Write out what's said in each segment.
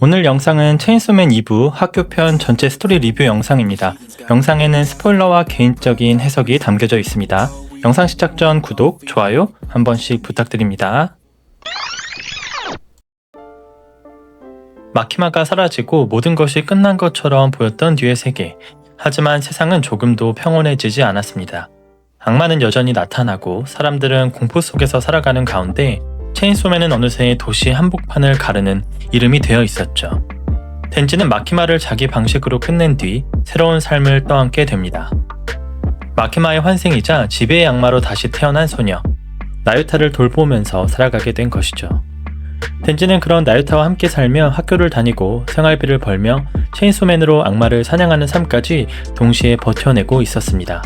오늘 영상은 체인소맨 2부 학교편 전체 스토리 리뷰 영상입니다. 영상에는 스포일러와 개인적인 해석이 담겨져 있습니다. 영상 시작 전 구독, 좋아요 한 번씩 부탁드립니다. 마키마가 사라지고 모든 것이 끝난 것처럼 보였던 뒤의 세계. 하지만 세상은 조금도 평온해지지 않았습니다. 악마는 여전히 나타나고 사람들은 공포 속에서 살아가는 가운데 체인소맨은 어느새 도시 한복판을 가르는 이름이 되어 있었죠. 덴지는 마키마를 자기 방식으로 끝낸 뒤 새로운 삶을 떠안게 됩니다. 마키마의 환생이자 지배의 악마로 다시 태어난 소녀 나유타를 돌보면서 살아가게 된 것이죠. 덴지는 그런 나유타와 함께 살며 학교를 다니고 생활비를 벌며 체인소맨으로 악마를 사냥하는 삶까지 동시에 버텨내고 있었습니다.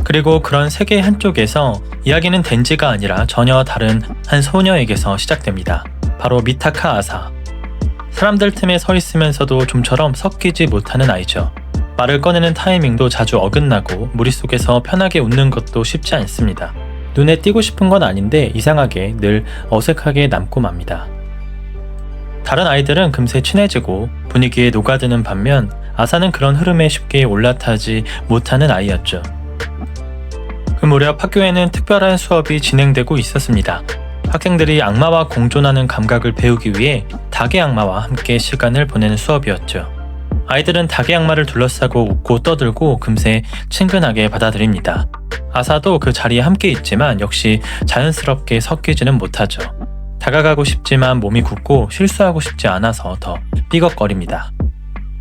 그리고 그런 세계의 한쪽에서 이야기는 덴지가 아니라 전혀 다른 한 소녀에게서 시작됩니다. 바로 미타카 아사. 사람들 틈에 서 있으면서도 좀처럼 섞이지 못하는 아이죠. 말을 꺼내는 타이밍도 자주 어긋나고 무리 속에서 편하게 웃는 것도 쉽지 않습니다. 눈에 띄고 싶은 건 아닌데 이상하게 늘 어색하게 남고 맙니다. 다른 아이들은 금세 친해지고 분위기에 녹아드는 반면 아사는 그런 흐름에 쉽게 올라타지 못하는 아이였죠. 그 무렵 학교에는 특별한 수업이 진행되고 있었습니다. 학생들이 악마와 공존하는 감각을 배우기 위해 닭의 악마와 함께 시간을 보내는 수업이었죠. 아이들은 닭의 악마를 둘러싸고 웃고 떠들고 금세 친근하게 받아들입니다. 아사도 그 자리에 함께 있지만 역시 자연스럽게 섞이지는 못하죠. 다가가고 싶지만 몸이 굳고 실수하고 싶지 않아서 더 삐걱거립니다.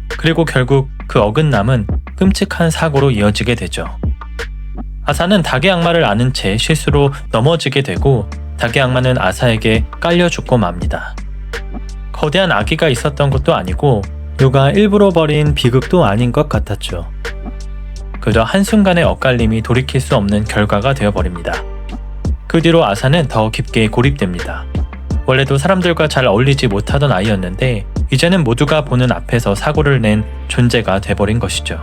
그리고 결국 그 어긋남은 끔찍한 사고로 이어지게 되죠. 아사는 닭의 악마를 아는 채 실수로 넘어지게 되고 닭의 악마는 아사에게 깔려 죽고 맙니다. 거대한 아기가 있었던 것도 아니고 누가 일부러 벌인 비극도 아닌 것 같았죠. 그저 한순간의 엇갈림이 돌이킬 수 없는 결과가 되어버립니다. 그 뒤로 아사는 더 깊게 고립됩니다. 원래도 사람들과 잘 어울리지 못하던 아이였는데 이제는 모두가 보는 앞에서 사고를 낸 존재가 돼버린 것이죠.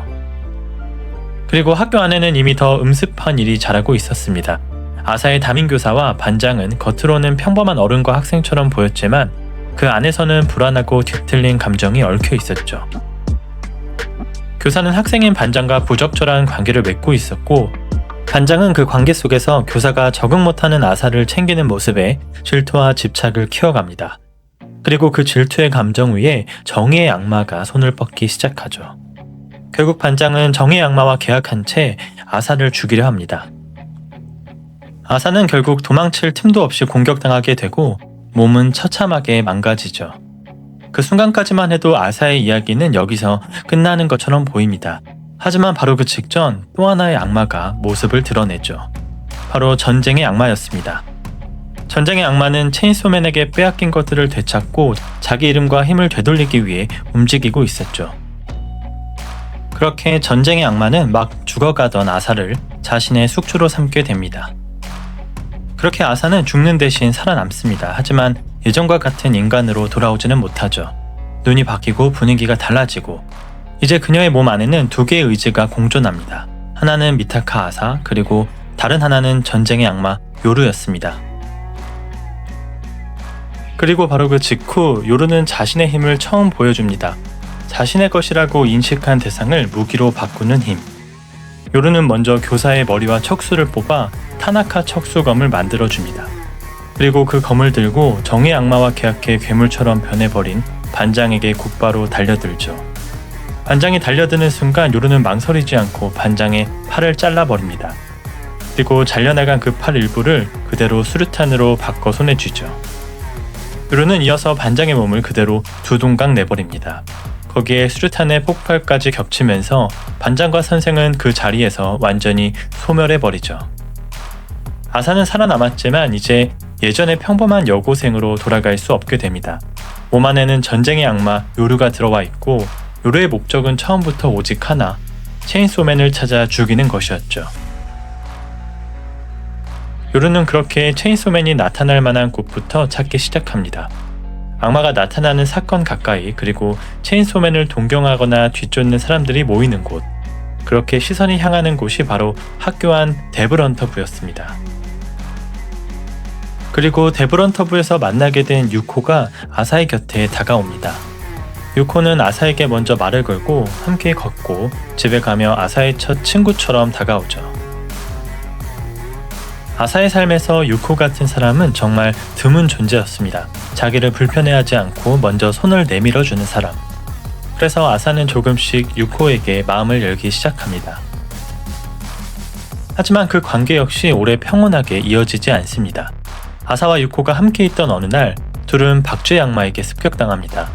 그리고 학교 안에는 이미 더 음습한 일이 자라고 있었습니다. 아사의 담임교사와 반장은 겉으로는 평범한 어른과 학생처럼 보였지만 그 안에서는 불안하고 뒤틀린 감정이 얽혀 있었죠. 교사는 학생인 반장과 부적절한 관계를 맺고 있었고 반장은 그 관계 속에서 교사가 적응 못하는 아사를 챙기는 모습에 질투와 집착을 키워갑니다. 그리고 그 질투의 감정 위에 정의의 악마가 손을 뻗기 시작하죠. 결국 반장은 정의의 악마와 계약한 채 아사를 죽이려 합니다. 아사는 결국 도망칠 틈도 없이 공격당하게 되고 몸은 처참하게 망가지죠. 그 순간까지만 해도 아사의 이야기는 여기서 끝나는 것처럼 보입니다. 하지만 바로 그 직전 또 하나의 악마가 모습을 드러내죠. 바로 전쟁의 악마였습니다. 전쟁의 악마는 체인소맨에게 빼앗긴 것들을 되찾고 자기 이름과 힘을 되돌리기 위해 움직이고 있었죠. 그렇게 전쟁의 악마는 막 죽어가던 아사를 자신의 숙주로 삼게 됩니다. 그렇게 아사는 죽는 대신 살아남습니다. 하지만 예전과 같은 인간으로 돌아오지는 못하죠. 눈이 바뀌고 분위기가 달라지고 이제 그녀의 몸 안에는 두 개의 의지가 공존합니다. 하나는 미타카 아사 그리고 다른 하나는 전쟁의 악마 요루였습니다. 그리고 바로 그 직후 요루는 자신의 힘을 처음 보여줍니다. 자신의 것이라고 인식한 대상을 무기로 바꾸는 힘. 요루는 먼저 교사의 머리와 척수를 뽑아 타나카 척수검을 만들어줍니다. 그리고 그 검을 들고 정의 악마와 계약해 괴물처럼 변해버린 반장에게 곧바로 달려들죠. 반장이 달려드는 순간 요루는 망설이지 않고 반장의 팔을 잘라버립니다. 그리고 잘려나간 그 팔 일부를 그대로 수류탄으로 바꿔 손에 쥐죠. 요루는 이어서 반장의 몸을 그대로 두 동강 내버립니다. 거기에 수류탄의 폭발까지 겹치면서 반장과 선생은 그 자리에서 완전히 소멸해버리죠. 아사는 살아남았지만 이제 예전의 평범한 여고생으로 돌아갈 수 없게 됩니다. 몸 안에는 전쟁의 악마 요루가 들어와 있고 요루의 목적은 처음부터 오직 하나, 체인소맨을 찾아 죽이는 것이었죠. 요루는 그렇게 체인소맨이 나타날 만한 곳부터 찾기 시작합니다. 악마가 나타나는 사건 가까이 그리고 체인소맨을 동경하거나 뒤쫓는 사람들이 모이는 곳 그렇게 시선이 향하는 곳이 바로 학교 안 데블헌터부였습니다. 그리고 데브런터브에서 만나게 된 유코가 아사의 곁에 다가옵니다. 유코는 아사에게 먼저 말을 걸고 함께 걷고 집에 가며 아사의 첫 친구처럼 다가오죠. 아사의 삶에서 유코 같은 사람은 정말 드문 존재였습니다. 자기를 불편해하지 않고 먼저 손을 내밀어주는 사람. 그래서 아사는 조금씩 유코에게 마음을 열기 시작합니다. 하지만 그 관계 역시 오래 평온하게 이어지지 않습니다. 아사와 유코가 함께 있던 어느 날 둘은 박쥐 악마에게 습격당합니다.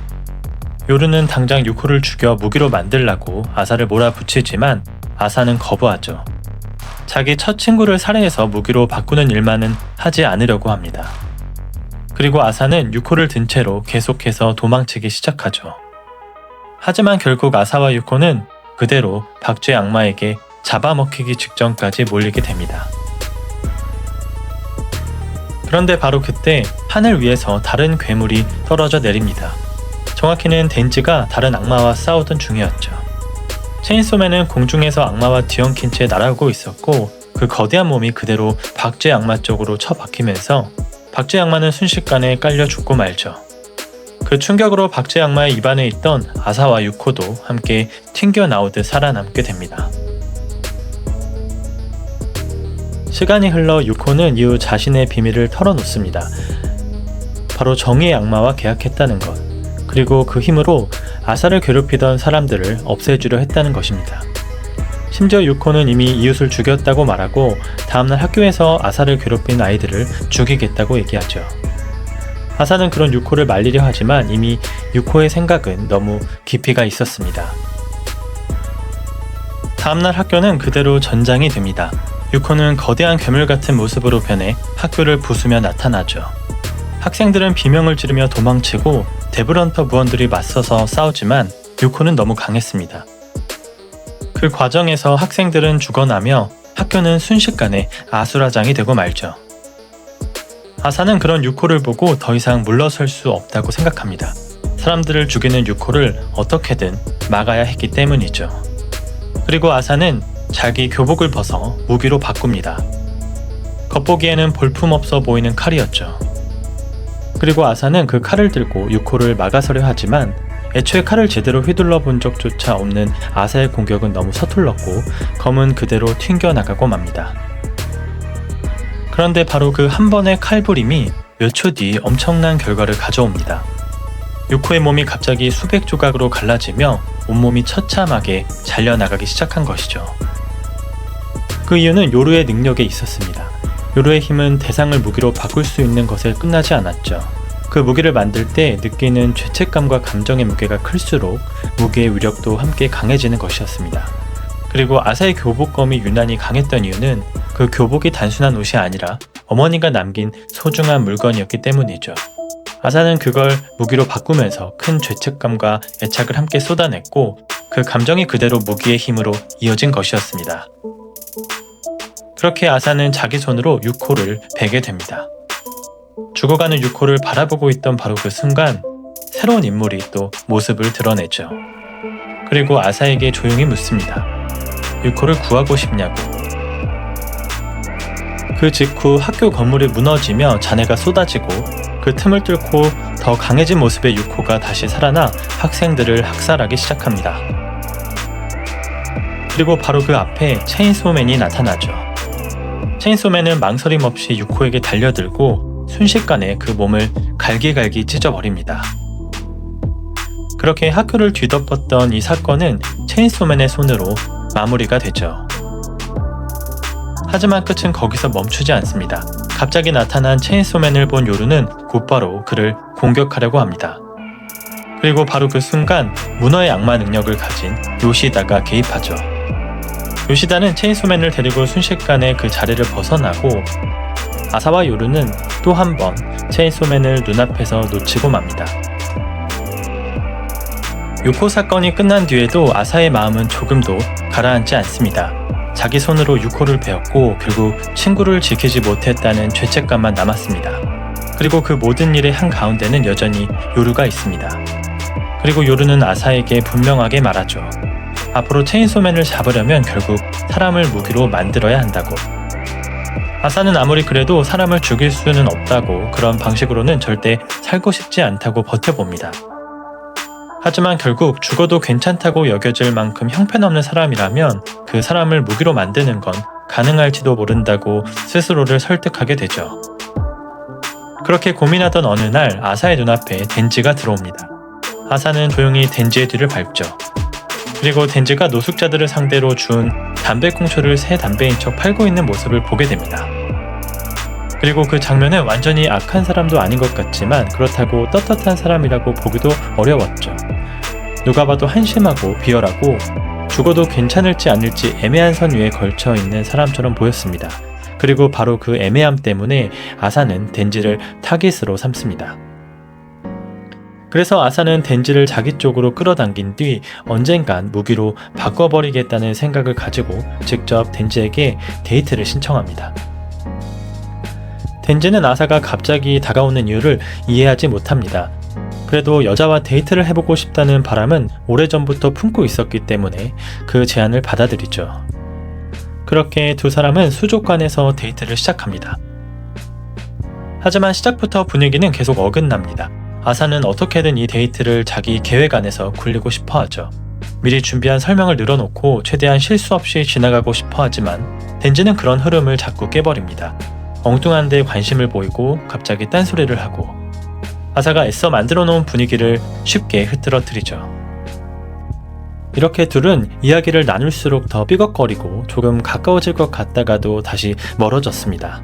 요루는 당장 유코를 죽여 무기로 만들라고 아사를 몰아붙이지만 아사는 거부하죠. 자기 첫 친구를 살해해서 무기로 바꾸는 일만은 하지 않으려고 합니다. 그리고 아사는 유코를 든 채로 계속해서 도망치기 시작하죠. 하지만 결국 아사와 유코는 그대로 박쥐 악마에게 잡아먹히기 직전까지 몰리게 됩니다. 그런데 바로 그때 하늘 위에서 다른 괴물이 떨어져 내립니다. 정확히는 덴지가 다른 악마와 싸우던 중이었죠. 체인소맨은 공중에서 악마와 뒤엉킨 채 날아오고 있었고 그 거대한 몸이 그대로 박쥐 악마 쪽으로 쳐박히면서 박쥐 악마는 순식간에 깔려 죽고 말죠. 그 충격으로 박쥐 악마의 입안에 있던 아사와 유코도 함께 튕겨나오듯 살아남게 됩니다. 시간이 흘러 유코는 이후 자신의 비밀을 털어놓습니다. 바로 정의의 악마와 계약했다는 것, 그리고 그 힘으로 아사를 괴롭히던 사람들을 없애주려 했다는 것입니다. 심지어 유코는 이미 이웃을 죽였다고 말하고 다음날 학교에서 아사를 괴롭힌 아이들을 죽이겠다고 얘기하죠. 아사는 그런 유코를 말리려 하지만 이미 유코의 생각은 너무 깊이가 있었습니다. 다음날 학교는 그대로 전장이 됩니다. 유코는 거대한 괴물 같은 모습으로 변해 학교를 부수며 나타나죠. 학생들은 비명을 지르며 도망치고 데브런터 부원들이 맞서서 싸우지만 유코는 너무 강했습니다. 그 과정에서 학생들은 죽어나며 학교는 순식간에 아수라장이 되고 말죠. 아사는 그런 유코를 보고 더 이상 물러설 수 없다고 생각합니다. 사람들을 죽이는 유코를 어떻게든 막아야 했기 때문이죠. 그리고 아사는 자기 교복을 벗어 무기로 바꿉니다. 겉보기에는 볼품없어 보이는 칼이었죠. 그리고 아사는 그 칼을 들고 유코를 막아서려 하지만 애초에 칼을 제대로 휘둘러 본 적조차 없는 아사의 공격은 너무 서툴렀고 검은 그대로 튕겨나가고 맙니다. 그런데 바로 그 한 번의 칼부림이 몇 초 뒤 엄청난 결과를 가져옵니다. 유코의 몸이 갑자기 수백 조각으로 갈라지며 온몸이 처참하게 잘려나가기 시작한 것이죠. 그 이유는 요루의 능력에 있었습니다. 요루의 힘은 대상을 무기로 바꿀 수 있는 것에 끝나지 않았죠. 그 무기를 만들 때 느끼는 죄책감과 감정의 무게가 클수록 무기의 위력도 함께 강해지는 것이었습니다. 그리고 아사의 교복검이 유난히 강했던 이유는 그 교복이 단순한 옷이 아니라 어머니가 남긴 소중한 물건이었기 때문이죠. 아사는 그걸 무기로 바꾸면서 큰 죄책감과 애착을 함께 쏟아냈고 그 감정이 그대로 무기의 힘으로 이어진 것이었습니다. 그렇게 아사는 자기 손으로 유코를 베게 됩니다. 죽어가는 유코를 바라보고 있던 바로 그 순간 새로운 인물이 또 모습을 드러내죠. 그리고 아사에게 조용히 묻습니다. 유코를 구하고 싶냐고. 그 직후 학교 건물이 무너지며 잔해가 쏟아지고 그 틈을 뚫고 더 강해진 모습의 유코가 다시 살아나 학생들을 학살하기 시작합니다. 그리고 바로 그 앞에 체인소맨이 나타나죠. 체인소맨은 망설임 없이 유코에게 달려들고 순식간에 그 몸을 갈기갈기 찢어버립니다. 그렇게 학교를 뒤덮었던 이 사건은 체인소맨의 손으로 마무리가 되죠. 하지만 끝은 거기서 멈추지 않습니다. 갑자기 나타난 체인소맨을 본 요루는 곧바로 그를 공격하려고 합니다. 그리고 바로 그 순간 문어의 악마 능력을 가진 요시다가 개입하죠. 요시다는 체인소맨을 데리고 순식간에 그 자리를 벗어나고 아사와 요루는 또 한 번 체인소맨을 눈앞에서 놓치고 맙니다. 유코 사건이 끝난 뒤에도 아사의 마음은 조금도 가라앉지 않습니다. 자기 손으로 유코를 베었고 결국 친구를 지키지 못했다는 죄책감만 남았습니다. 그리고 그 모든 일의 한가운데는 여전히 요루가 있습니다. 그리고 요루는 아사에게 분명하게 말하죠. 앞으로 체인소맨을 잡으려면 결국 사람을 무기로 만들어야 한다고. 아사는 아무리 그래도 사람을 죽일 수는 없다고 그런 방식으로는 절대 살고 싶지 않다고 버텨봅니다. 하지만 결국 죽어도 괜찮다고 여겨질 만큼 형편없는 사람이라면 그 사람을 무기로 만드는 건 가능할지도 모른다고 스스로를 설득하게 되죠. 그렇게 고민하던 어느 날 아사의 눈앞에 덴지가 들어옵니다. 아사는 조용히 덴지의 뒤를 밟죠. 그리고 덴지가 노숙자들을 상대로 준 담배꽁초를 새 담배인 척 팔고 있는 모습을 보게 됩니다. 그리고 그 장면은 완전히 악한 사람도 아닌 것 같지만 그렇다고 떳떳한 사람이라고 보기도 어려웠죠. 누가 봐도 한심하고 비열하고 죽어도 괜찮을지 아닐지 애매한 선 위에 걸쳐 있는 사람처럼 보였습니다. 그리고 바로 그 애매함 때문에 아사는 덴지를 타깃으로 삼습니다. 그래서 아사는 덴지를 자기 쪽으로 끌어당긴 뒤 언젠간 무기로 바꿔버리겠다는 생각을 가지고 직접 덴지에게 데이트를 신청합니다. 덴지는 아사가 갑자기 다가오는 이유를 이해하지 못합니다. 그래도 여자와 데이트를 해보고 싶다는 바람은 오래전부터 품고 있었기 때문에 그 제안을 받아들이죠. 그렇게 두 사람은 수족관에서 데이트를 시작합니다. 하지만 시작부터 분위기는 계속 어긋납니다. 아사는 어떻게든 이 데이트를 자기 계획 안에서 굴리고 싶어 하죠. 미리 준비한 설명을 늘어놓고 최대한 실수 없이 지나가고 싶어 하지만 덴지는 그런 흐름을 자꾸 깨버립니다. 엉뚱한 데 관심을 보이고 갑자기 딴소리를 하고 아사가 애써 만들어 놓은 분위기를 쉽게 흐트러뜨리죠. 이렇게 둘은 이야기를 나눌수록 더 삐걱거리고 조금 가까워질 것 같다가도 다시 멀어졌습니다.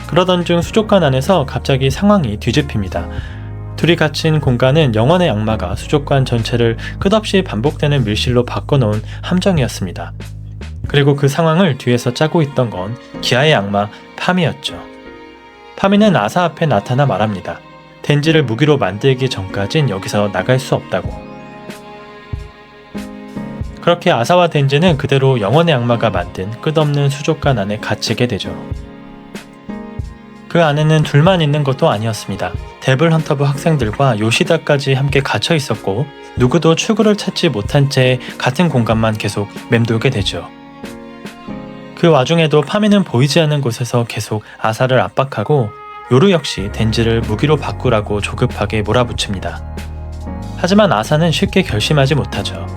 그러던 중 수족관 안에서 갑자기 상황이 뒤집힙니다. 둘이 갇힌 공간은 영혼의 악마가 수족관 전체를 끝없이 반복되는 밀실로 바꿔놓은 함정이었습니다. 그리고 그 상황을 뒤에서 짜고 있던 건 기아의 악마 파미였죠. 파미는 아사 앞에 나타나 말합니다. 덴지를 무기로 만들기 전까진 여기서 나갈 수 없다고. 그렇게 아사와 덴지는 그대로 영혼의 악마가 만든 끝없는 수족관 안에 갇히게 되죠. 그 안에는 둘만 있는 것도 아니었습니다. 데블 헌터부 학생들과 요시다까지 함께 갇혀 있었고 누구도 출구를 찾지 못한 채 같은 공간만 계속 맴돌게 되죠. 그 와중에도 파미는 보이지 않는 곳에서 계속 아사를 압박하고 요루 역시 덴지를 무기로 바꾸라고 조급하게 몰아붙입니다. 하지만 아사는 쉽게 결심하지 못하죠.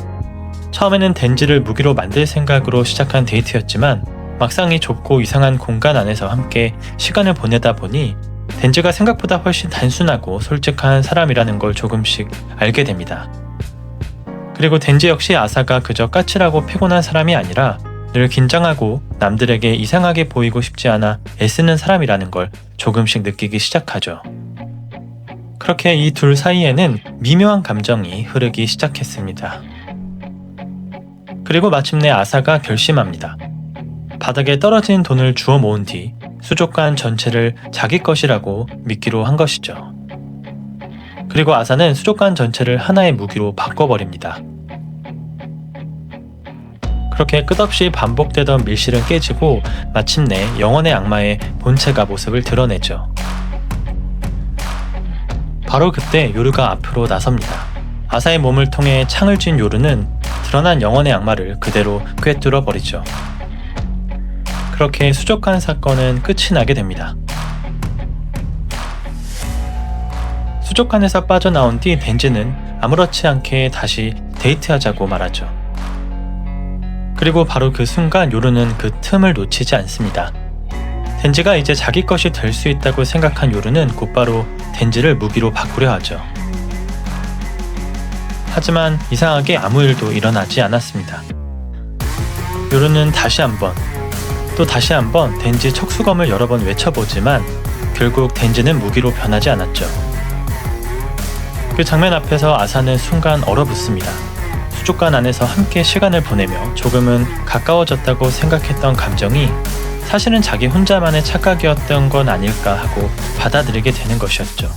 처음에는 덴지를 무기로 만들 생각으로 시작한 데이트였지만 막상 이 좁고 이상한 공간 안에서 함께 시간을 보내다 보니 덴지가 생각보다 훨씬 단순하고 솔직한 사람이라는 걸 조금씩 알게 됩니다. 그리고 덴지 역시 아사가 그저 까칠하고 피곤한 사람이 아니라 늘 긴장하고 남들에게 이상하게 보이고 싶지 않아 애쓰는 사람이라는 걸 조금씩 느끼기 시작하죠. 그렇게 이 둘 사이에는 미묘한 감정이 흐르기 시작했습니다. 그리고 마침내 아사가 결심합니다. 바닥에 떨어진 돈을 주워 모은 뒤 수족관 전체를 자기 것이라고 믿기로 한 것이죠. 그리고 아사는 수족관 전체를 하나의 무기로 바꿔버립니다. 그렇게 끝없이 반복되던 밀실은 깨지고 마침내 영혼의 악마의 본체가 모습을 드러내죠. 바로 그때 요루가 앞으로 나섭니다. 아사의 몸을 통해 창을 쥔 요루는 드러난 영혼의 악마를 그대로 꿰뚫어 버리죠. 그렇게 수족관 사건은 끝이 나게 됩니다. 수족관에서 빠져나온 뒤 덴지는 아무렇지 않게 다시 데이트하자고 말하죠. 그리고 바로 그 순간 요루는 그 틈을 놓치지 않습니다. 덴지가 이제 자기 것이 될 수 있다고 생각한 요루는 곧바로 덴지를 무기로 바꾸려 하죠. 하지만 이상하게 아무 일도 일어나지 않았습니다. 요루는 다시 한번 덴지 척수검을 여러 번 외쳐보지만 결국 덴지는 무기로 변하지 않았죠. 그 장면 앞에서 아사는 순간 얼어붙습니다. 수족관 안에서 함께 시간을 보내며 조금은 가까워졌다고 생각했던 감정이 사실은 자기 혼자만의 착각이었던 건 아닐까 하고 받아들이게 되는 것이었죠.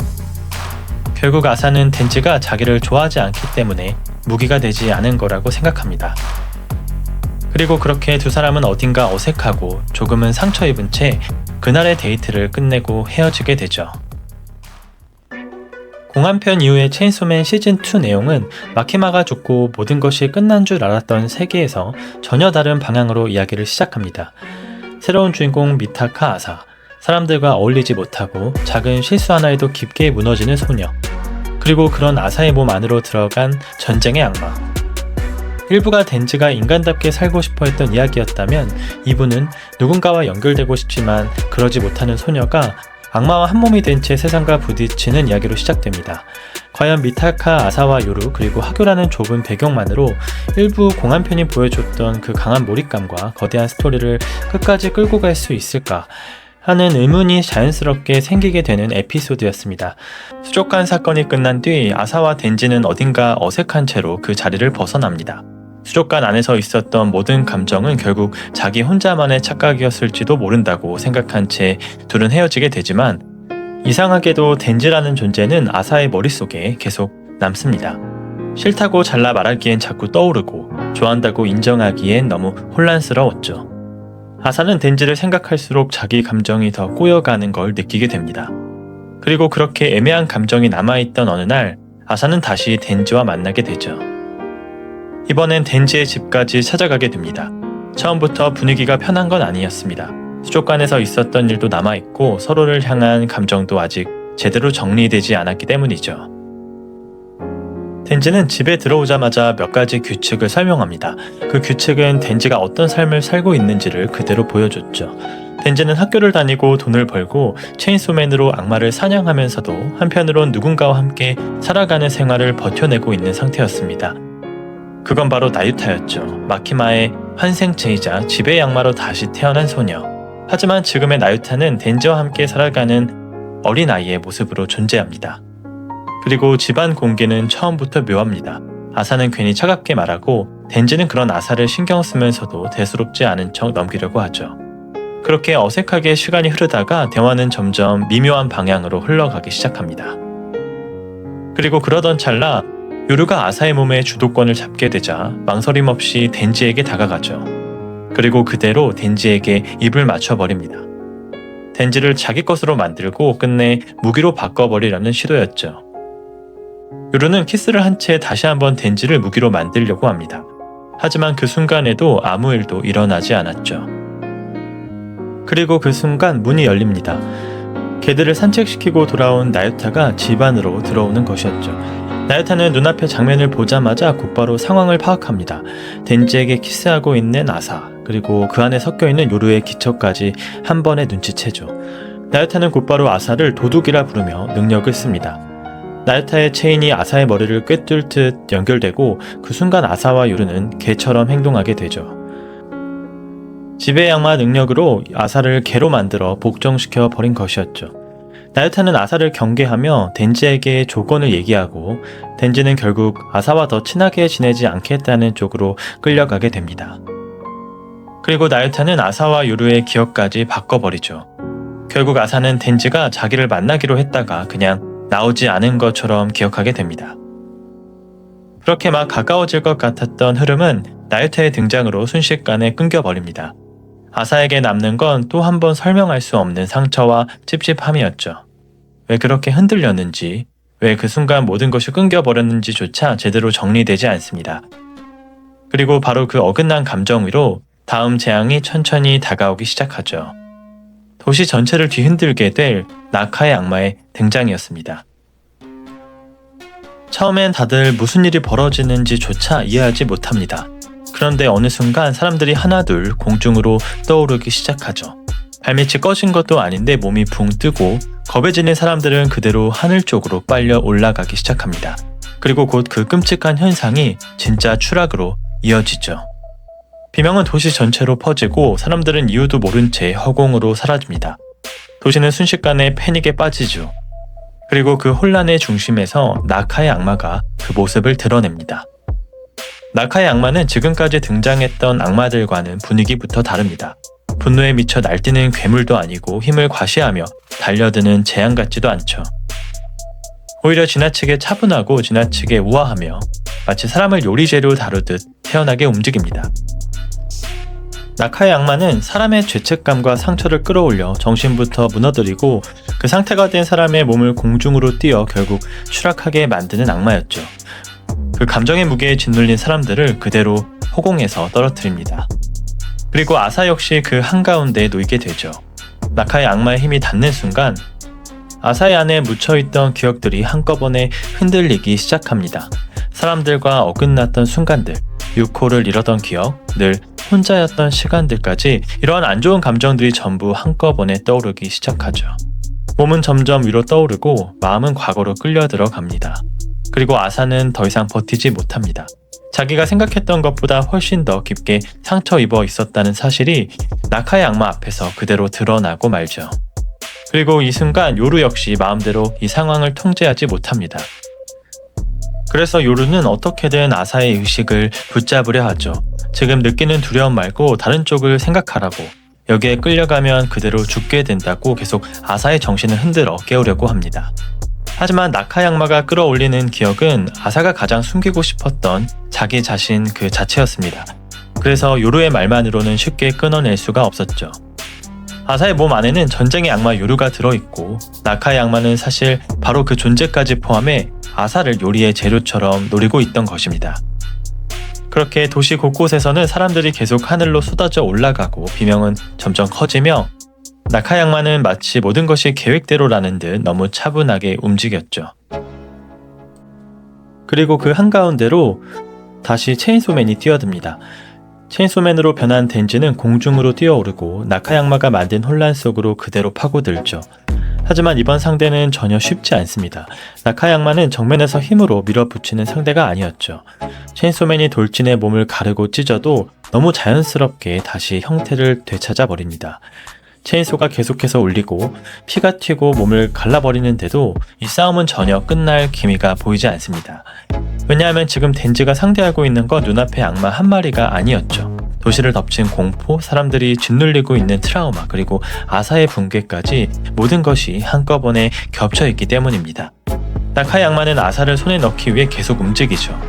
결국 아사는 덴지가 자기를 좋아하지 않기 때문에 무기가 되지 않은 거라고 생각합니다. 그리고 그렇게 두 사람은 어딘가 어색하고 조금은 상처 입은 채 그날의 데이트를 끝내고 헤어지게 되죠. 공안편 이후의 체인소맨 시즌2 내용은 마키마가 죽고 모든 것이 끝난 줄 알았던 세계에서 전혀 다른 방향으로 이야기를 시작합니다. 새로운 주인공 미타카 아사, 사람들과 어울리지 못하고 작은 실수 하나에도 깊게 무너지는 소녀, 그리고 그런 아사의 몸 안으로 들어간 전쟁의 악마. 일부가 덴지가 인간답게 살고 싶어 했던 이야기였다면 2부는 누군가와 연결되고 싶지만 그러지 못하는 소녀가 악마와 한몸이 된 채 세상과 부딪히는 이야기로 시작됩니다. 과연 미타카 아사와 요루 그리고 하교라는 좁은 배경만으로 일부 공안편이 보여줬던 그 강한 몰입감과 거대한 스토리를 끝까지 끌고 갈 수 있을까 하는 의문이 자연스럽게 생기게 되는 에피소드였습니다. 수족관 사건이 끝난 뒤 아사와 덴지는 어딘가 어색한 채로 그 자리를 벗어납니다. 수족관 안에서 있었던 모든 감정은 결국 자기 혼자만의 착각이었을지도 모른다고 생각한 채 둘은 헤어지게 되지만 이상하게도 덴지라는 존재는 아사의 머릿속에 계속 남습니다. 싫다고 잘라 말하기엔 자꾸 떠오르고 좋아한다고 인정하기엔 너무 혼란스러웠죠. 아사는 덴지를 생각할수록 자기 감정이 더 꼬여가는 걸 느끼게 됩니다. 그리고 그렇게 애매한 감정이 남아있던 어느 날 아사는 다시 덴지와 만나게 되죠. 이번엔 덴지의 집까지 찾아가게 됩니다. 처음부터 분위기가 편한 건 아니었습니다. 수족관에서 있었던 일도 남아있고 서로를 향한 감정도 아직 제대로 정리되지 않았기 때문이죠. 덴지는 집에 들어오자마자 몇 가지 규칙을 설명합니다. 그 규칙은 덴지가 어떤 삶을 살고 있는지를 그대로 보여줬죠. 덴지는 학교를 다니고 돈을 벌고 체인소맨으로 악마를 사냥하면서도 한편으론 누군가와 함께 살아가는 생활을 버텨내고 있는 상태였습니다. 그건 바로 나유타였죠. 마키마의 환생체이자 지배의 악마로 다시 태어난 소녀. 하지만 지금의 나유타는 덴지와 함께 살아가는 어린아이의 모습으로 존재합니다. 그리고 집안 공개는 처음부터 묘합니다. 아사는 괜히 차갑게 말하고 덴지는 그런 아사를 신경 쓰면서도 대수롭지 않은 척 넘기려고 하죠. 그렇게 어색하게 시간이 흐르다가 대화는 점점 미묘한 방향으로 흘러가기 시작합니다. 그리고 그러던 찰나 요루가 아사의 몸에 주도권을 잡게 되자 망설임 없이 덴지에게 다가가죠. 그리고 그대로 덴지에게 입을 맞춰버립니다. 덴지를 자기 것으로 만들고 끝내 무기로 바꿔버리려는 시도였죠. 요루는 키스를 한 채 다시 한번 덴지를 무기로 만들려고 합니다. 하지만 그 순간에도 아무 일도 일어나지 않았죠. 그리고 그 순간 문이 열립니다. 개들을 산책시키고 돌아온 나유타가 집 안으로 들어오는 것이었죠. 나유타는 눈앞의 장면을 보자마자 곧바로 상황을 파악합니다. 덴지에게 키스하고 있는 아사, 그리고 그 안에 섞여있는 요루의 기척까지 한 번에 눈치채죠. 나유타는 곧바로 아사를 도둑이라 부르며 능력을 씁니다. 나유타의 체인이 아사의 머리를 꿰뚫 듯 연결되고 그 순간 아사와 요루는 개처럼 행동하게 되죠. 지배의 악마 능력으로 아사를 개로 만들어 복종시켜 버린 것이었죠. 나유타는 아사를 경계하며 덴지에게 조건을 얘기하고 덴지는 결국 아사와 더 친하게 지내지 않겠다는 쪽으로 끌려가게 됩니다. 그리고 나유타는 아사와 요루의 기억까지 바꿔버리죠. 결국 아사는 덴지가 자기를 만나기로 했다가 그냥 나오지 않은 것처럼 기억하게 됩니다. 그렇게 막 가까워질 것 같았던 흐름은 나유타의 등장으로 순식간에 끊겨버립니다. 아사에게 남는 건 또 한 번 설명할 수 없는 상처와 찝찝함이었죠. 왜 그렇게 흔들렸는지, 왜 그 순간 모든 것이 끊겨버렸는지조차 제대로 정리되지 않습니다. 그리고 바로 그 어긋난 감정 위로 다음 재앙이 천천히 다가오기 시작하죠. 도시 전체를 뒤흔들게 될 나카의 악마의 등장이었습니다. 처음엔 다들 무슨 일이 벌어지는지조차 이해하지 못합니다. 그런데 어느 순간 사람들이 하나둘 공중으로 떠오르기 시작하죠. 발밑이 꺼진 것도 아닌데 몸이 붕 뜨고 겁에 질린 사람들은 그대로 하늘 쪽으로 빨려 올라가기 시작합니다. 그리고 곧 그 끔찍한 현상이 진짜 추락으로 이어지죠. 비명은 도시 전체로 퍼지고 사람들은 이유도 모른 채 허공으로 사라집니다. 도시는 순식간에 패닉에 빠지죠. 그리고 그 혼란의 중심에서 나카의 악마가 그 모습을 드러냅니다. 나카의 악마는 지금까지 등장했던 악마들과는 분위기부터 다릅니다. 분노에 미쳐 날뛰는 괴물도 아니고 힘을 과시하며 달려드는 재앙 같지도 않죠. 오히려 지나치게 차분하고 지나치게 우아하며 마치 사람을 요리재료 다루듯 태연하게 움직입니다. 나카의 악마는 사람의 죄책감과 상처를 끌어올려 정신부터 무너뜨리고 그 상태가 된 사람의 몸을 공중으로 띄어 결국 추락하게 만드는 악마였죠. 그 감정의 무게에 짓눌린 사람들을 그대로 허공에서 떨어뜨립니다. 그리고 아사 역시 그 한가운데에 놓이게 되죠. 나카의 악마의 힘이 닿는 순간 아사의 안에 묻혀있던 기억들이 한꺼번에 흔들리기 시작합니다. 사람들과 어긋났던 순간들, 유코를 잃었던 기억, 늘 혼자였던 시간들까지 이러한 안 좋은 감정들이 전부 한꺼번에 떠오르기 시작하죠. 몸은 점점 위로 떠오르고 마음은 과거로 끌려 들어갑니다. 그리고 아사는 더 이상 버티지 못합니다. 자기가 생각했던 것보다 훨씬 더 깊게 상처 입어 있었다는 사실이 나카의 악마 앞에서 그대로 드러나고 말죠. 그리고 이 순간 요루 역시 마음대로 이 상황을 통제하지 못합니다. 그래서 요루는 어떻게든 아사의 의식을 붙잡으려 하죠. 지금 느끼는 두려움 말고 다른 쪽을 생각하라고, 여기에 끌려가면 그대로 죽게 된다고 계속 아사의 정신을 흔들어 깨우려고 합니다. 하지만 나카의 악마가 끌어올리는 기억은 아사가 가장 숨기고 싶었던 자기 자신 그 자체였습니다. 그래서 요루의 말만으로는 쉽게 끊어낼 수가 없었죠. 아사의 몸 안에는 전쟁의 악마 요루가 들어있고 나카의 악마는 사실 바로 그 존재까지 포함해 아사를 요리의 재료처럼 노리고 있던 것입니다. 그렇게 도시 곳곳에서는 사람들이 계속 하늘로 쏟아져 올라가고 비명은 점점 커지며 나카의 악마는 마치 모든 것이 계획대로라는 듯 너무 차분하게 움직였죠. 그리고 그 한가운데로 다시 체인소맨이 뛰어듭니다. 체인소맨으로 변한 덴지는 공중으로 뛰어오르고 나카의 악마가 만든 혼란 속으로 그대로 파고들죠. 하지만 이번 상대는 전혀 쉽지 않습니다. 나카의 악마는 정면에서 힘으로 밀어붙이는 상대가 아니었죠. 체인소맨이 돌진의 몸을 가르고 찢어도 너무 자연스럽게 다시 형태를 되찾아 버립니다. 체인소가 계속해서 울리고 피가 튀고 몸을 갈라버리는데도 이 싸움은 전혀 끝날 기미가 보이지 않습니다. 왜냐하면 지금 덴지가 상대하고 있는 건 눈앞의 악마 한 마리가 아니었죠. 도시를 덮친 공포, 사람들이 짓눌리고 있는 트라우마, 그리고 아사의 붕괴까지 모든 것이 한꺼번에 겹쳐있기 때문입니다. 나카의 악마는 아사를 손에 넣기 위해 계속 움직이죠.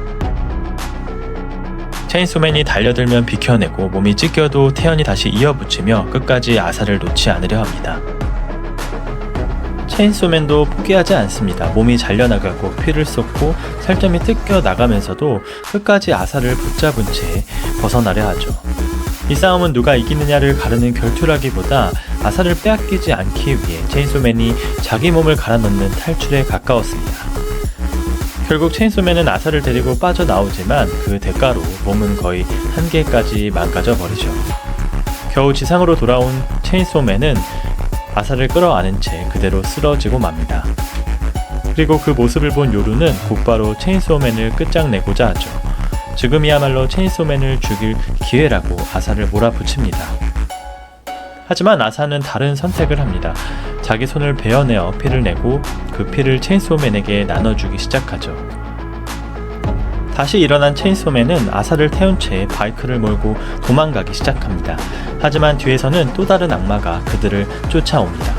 체인소맨이 달려들면 비켜내고 몸이 찢겨도 태연히 다시 이어붙이며 끝까지 아사를 놓지 않으려 합니다. 체인소맨도 포기하지 않습니다. 몸이 잘려나가고 피를 쏟고 살점이 뜯겨 나가면서도 끝까지 아사를 붙잡은 채 벗어나려 하죠. 이 싸움은 누가 이기느냐를 가르는 결투라기보다 아사를 빼앗기지 않기 위해 체인소맨이 자기 몸을 갈아넣는 탈출에 가까웠습니다. 결국 체인소맨은 아사를 데리고 빠져나오지만 그 대가로 몸은 거의 한계까지 망가져 버리죠. 겨우 지상으로 돌아온 체인소맨은 아사를 끌어안은 채 그대로 쓰러지고 맙니다. 그리고 그 모습을 본 요루는 곧바로 체인소맨을 끝장내고자 하죠. 지금이야말로 체인소맨을 죽일 기회라고 아사를 몰아붙입니다. 하지만 아사는 다른 선택을 합니다. 자기 손을 베어내어 피를 내고 그 피를 체인소맨에게 나눠주기 시작하죠. 다시 일어난 체인소맨은 아사를 태운 채 바이크를 몰고 도망가기 시작합니다. 하지만 뒤에서는 또 다른 악마가 그들을 쫓아옵니다.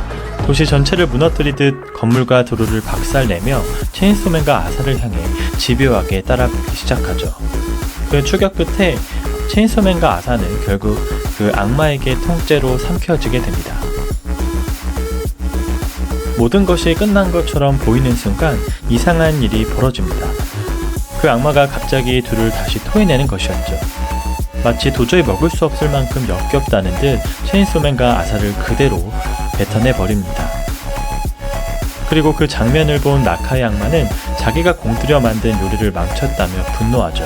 도시 전체를 무너뜨리듯 건물과 도로를 박살내며 체인소맨과 아사를 향해 집요하게 따라붙기 시작하죠. 그 추격 끝에 체인소맨과 아사는 결국 그 악마에게 통째로 삼켜지게 됩니다. 모든 것이 끝난 것처럼 보이는 순간 이상한 일이 벌어집니다. 그 악마가 갑자기 둘을 다시 토해내는 것이었죠. 마치 도저히 먹을 수 없을 만큼 역겹다는 듯 체인소맨과 아사를 그대로 뱉어내버립니다. 그리고 그 장면을 본 나카의 악마는 자기가 공들여 만든 요리를 망쳤다며 분노하죠.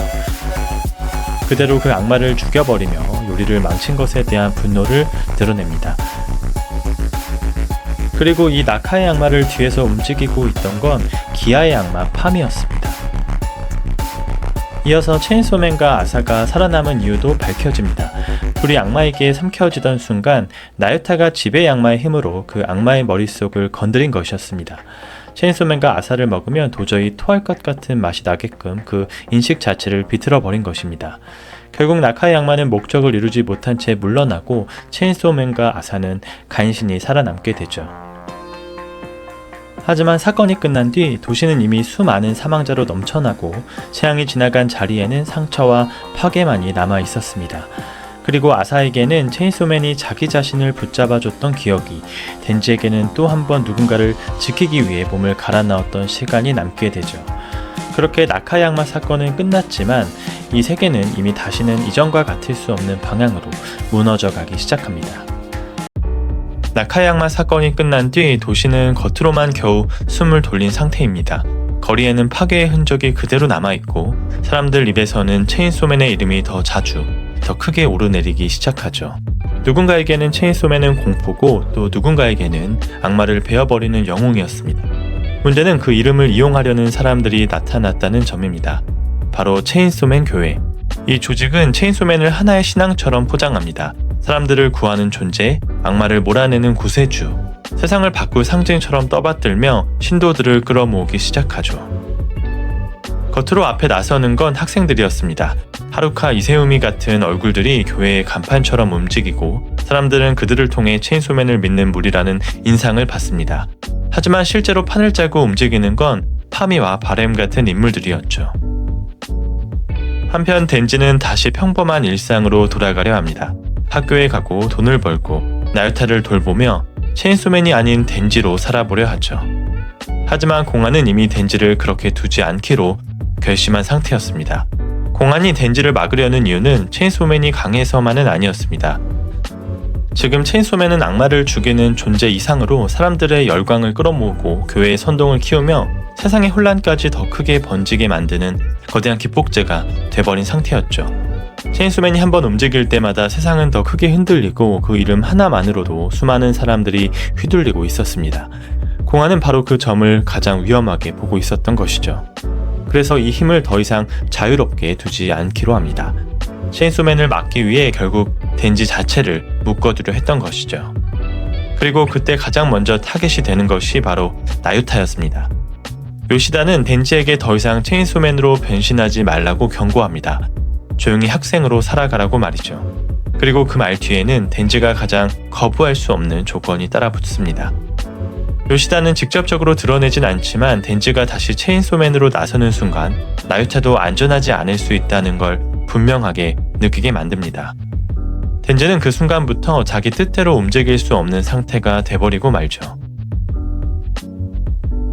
그대로 그 악마를 죽여버리며 요리를 망친 것에 대한 분노를 드러냅니다. 그리고 이 나카의 악마를 뒤에서 움직이고 있던 건 기아의 악마 팜이었습니다. 이어서 체인소맨과 아사가 살아남은 이유도 밝혀집니다. 둘이 악마에게 삼켜지던 순간 나유타가 지배의 악마의 힘으로 그 악마의 머릿속을 건드린 것이었습니다. 체인소맨과 아사를 먹으면 도저히 토할 것 같은 맛이 나게끔 그 인식 자체를 비틀어버린 것입니다. 결국 나카의 악마는 목적을 이루지 못한 채 물러나고 체인소맨과 아사는 간신히 살아남게 되죠. 하지만 사건이 끝난 뒤 도시는 이미 수많은 사망자로 넘쳐나고 재앙이 지나간 자리에는 상처와 파괴만이 남아 있었습니다. 그리고 아사에게는 체인소맨이 자기 자신을 붙잡아줬던 기억이, 덴지에게는 또 한 번 누군가를 지키기 위해 몸을 갈아 넣었던 시간이 남게 되죠. 그렇게 나카의 악마 사건은 끝났지만 이 세계는 이미 다시는 이전과 같을 수 없는 방향으로 무너져 가기 시작합니다. 나카의 악마 사건이 끝난 뒤 도시는 겉으로만 겨우 숨을 돌린 상태입니다. 거리에는 파괴의 흔적이 그대로 남아있고 사람들 입에서는 체인소맨의 이름이 더 자주, 더 크게 오르내리기 시작하죠. 누군가에게는 체인소맨은 공포고 또 누군가에게는 악마를 베어버리는 영웅이었습니다. 문제는 그 이름을 이용하려는 사람들이 나타났다는 점입니다. 바로 체인소맨 교회. 이 조직은 체인소맨을 하나의 신앙처럼 포장합니다. 사람들을 구하는 존재, 악마를 몰아내는 구세주, 세상을 바꿀 상징처럼 떠받들며 신도들을 끌어모으기 시작하죠. 겉으로 앞에 나서는 건 학생들이었습니다. 하루카 이세우미 같은 얼굴들이 교회의 간판처럼 움직이고 사람들은 그들을 통해 체인소맨을 믿는 무리라는 인상을 받습니다. 하지만 실제로 판을 짜고 움직이는 건 파미와 바렘 같은 인물들이었죠. 한편 덴지는 다시 평범한 일상으로 돌아가려 합니다. 학교에 가고 돈을 벌고 나유타를 돌보며 체인소맨이 아닌 덴지로 살아보려 하죠. 하지만 공안은 이미 덴지를 그렇게 두지 않기로 결심한 상태였습니다. 공안이 덴지를 막으려는 이유는 체인소맨이 강해서만은 아니었습니다. 지금 체인소맨은 악마를 죽이는 존재 이상으로 사람들의 열광을 끌어모으고 교회의 선동을 키우며 세상의 혼란까지 더 크게 번지게 만드는 거대한 기폭제가 돼버린 상태였죠. 체인소맨이 한번 움직일 때마다 세상은 더 크게 흔들리고 그 이름 하나만으로도 수많은 사람들이 휘둘리고 있었습니다. 공안은 바로 그 점을 가장 위험하게 보고 있었던 것이죠. 그래서 이 힘을 더 이상 자유롭게 두지 않기로 합니다. 체인소맨을 막기 위해 결국 덴지 자체를 묶어두려 했던 것이죠. 그리고 그때 가장 먼저 타겟이 되는 것이 바로 나유타였습니다. 요시다는 덴지에게 더 이상 체인소맨으로 변신하지 말라고 경고합니다. 조용히 학생으로 살아가라고 말이죠. 그리고 그 말 뒤에는 덴지가 가장 거부할 수 없는 조건이 따라붙습니다. 요시다는 직접적으로 드러내진 않지만 덴지가 다시 체인소맨으로 나서는 순간 나유타도 안전하지 않을 수 있다는 걸 분명하게 느끼게 만듭니다. 덴지는 그 순간부터 자기 뜻대로 움직일 수 없는 상태가 돼버리고 말죠.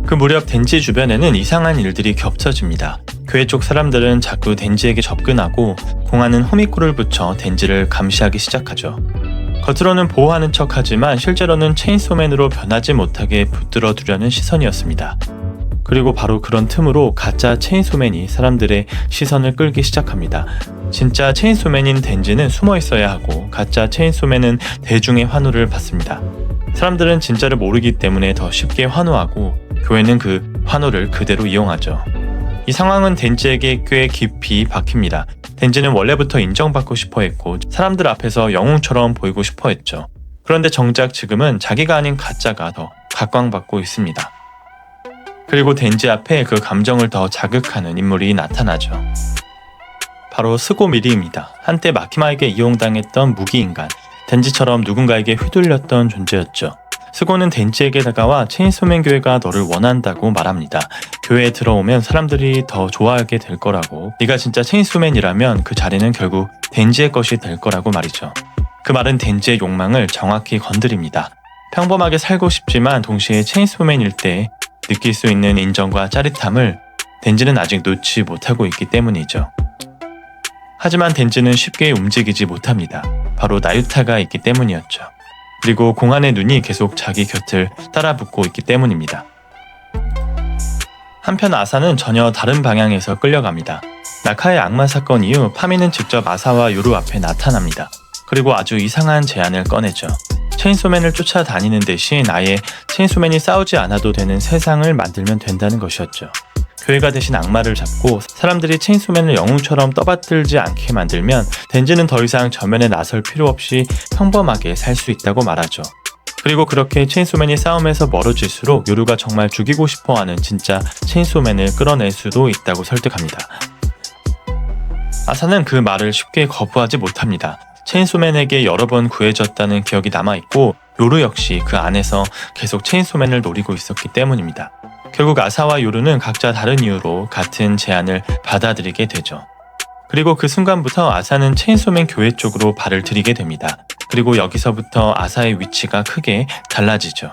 그 무렵 덴지 주변에는 이상한 일들이 겹쳐집니다. 교회 쪽 사람들은 자꾸 덴지에게 접근하고 공안은 호미코를 붙여 덴지를 감시하기 시작하죠. 겉으로는 보호하는 척하지만 실제로는 체인소맨으로 변하지 못하게 붙들어 두려는 시선이었습니다. 그리고 바로 그런 틈으로 가짜 체인소맨이 사람들의 시선을 끌기 시작합니다. 진짜 체인소맨인 덴지는 숨어 있어야 하고 가짜 체인소맨은 대중의 환호를 받습니다. 사람들은 진짜를 모르기 때문에 더 쉽게 환호하고 교회는 그 환호를 그대로 이용하죠. 이 상황은 덴지에게 꽤 깊이 박힙니다. 덴지는 원래부터 인정받고 싶어 했고 사람들 앞에서 영웅처럼 보이고 싶어 했죠. 그런데 정작 지금은 자기가 아닌 가짜가 더 각광받고 있습니다. 그리고 덴지 앞에 그 감정을 더 자극하는 인물이 나타나죠. 바로 스고 미리입니다. 한때 마키마에게 이용당했던 무기인간, 덴지처럼 누군가에게 휘둘렸던 존재였죠. 스고는 덴지에게 다가와 체인소맨 교회가 너를 원한다고 말합니다. 교회에 들어오면 사람들이 더 좋아하게 될 거라고, 네가 진짜 체인소맨이라면 그 자리는 결국 덴지의 것이 될 거라고 말이죠. 그 말은 덴지의 욕망을 정확히 건드립니다. 평범하게 살고 싶지만 동시에 체인소맨일 때 느낄 수 있는 인정과 짜릿함을 덴지는 아직 놓지 못하고 있기 때문이죠. 하지만 덴지는 쉽게 움직이지 못합니다. 바로 나유타가 있기 때문이었죠. 그리고 공안의 눈이 계속 자기 곁을 따라붙고 있기 때문입니다. 한편 아사는 전혀 다른 방향에서 끌려갑니다. 나카의 악마 사건 이후 파미는 직접 아사와 요루 앞에 나타납니다. 그리고 아주 이상한 제안을 꺼내죠. 체인소맨을 쫓아다니는 대신 아예 체인소맨이 싸우지 않아도 되는 세상을 만들면 된다는 것이었죠. 교회가 대신 악마를 잡고 사람들이 체인소맨을 영웅처럼 떠받들지 않게 만들면 덴지는 더 이상 전면에 나설 필요 없이 평범하게 살 수 있다고 말하죠. 그리고 그렇게 체인소맨이 싸움에서 멀어질수록 요루가 정말 죽이고 싶어하는 진짜 체인소맨을 끌어낼 수도 있다고 설득합니다. 아사는 그 말을 쉽게 거부하지 못합니다. 체인소맨에게 여러 번 구해졌다는 기억이 남아있고 요루 역시 그 안에서 계속 체인소맨을 노리고 있었기 때문입니다. 결국 아사와 요루는 각자 다른 이유로 같은 제안을 받아들이게 되죠. 그리고 그 순간부터 아사는 체인소맨 교회 쪽으로 발을 들이게 됩니다. 그리고 여기서부터 아사의 위치가 크게 달라지죠.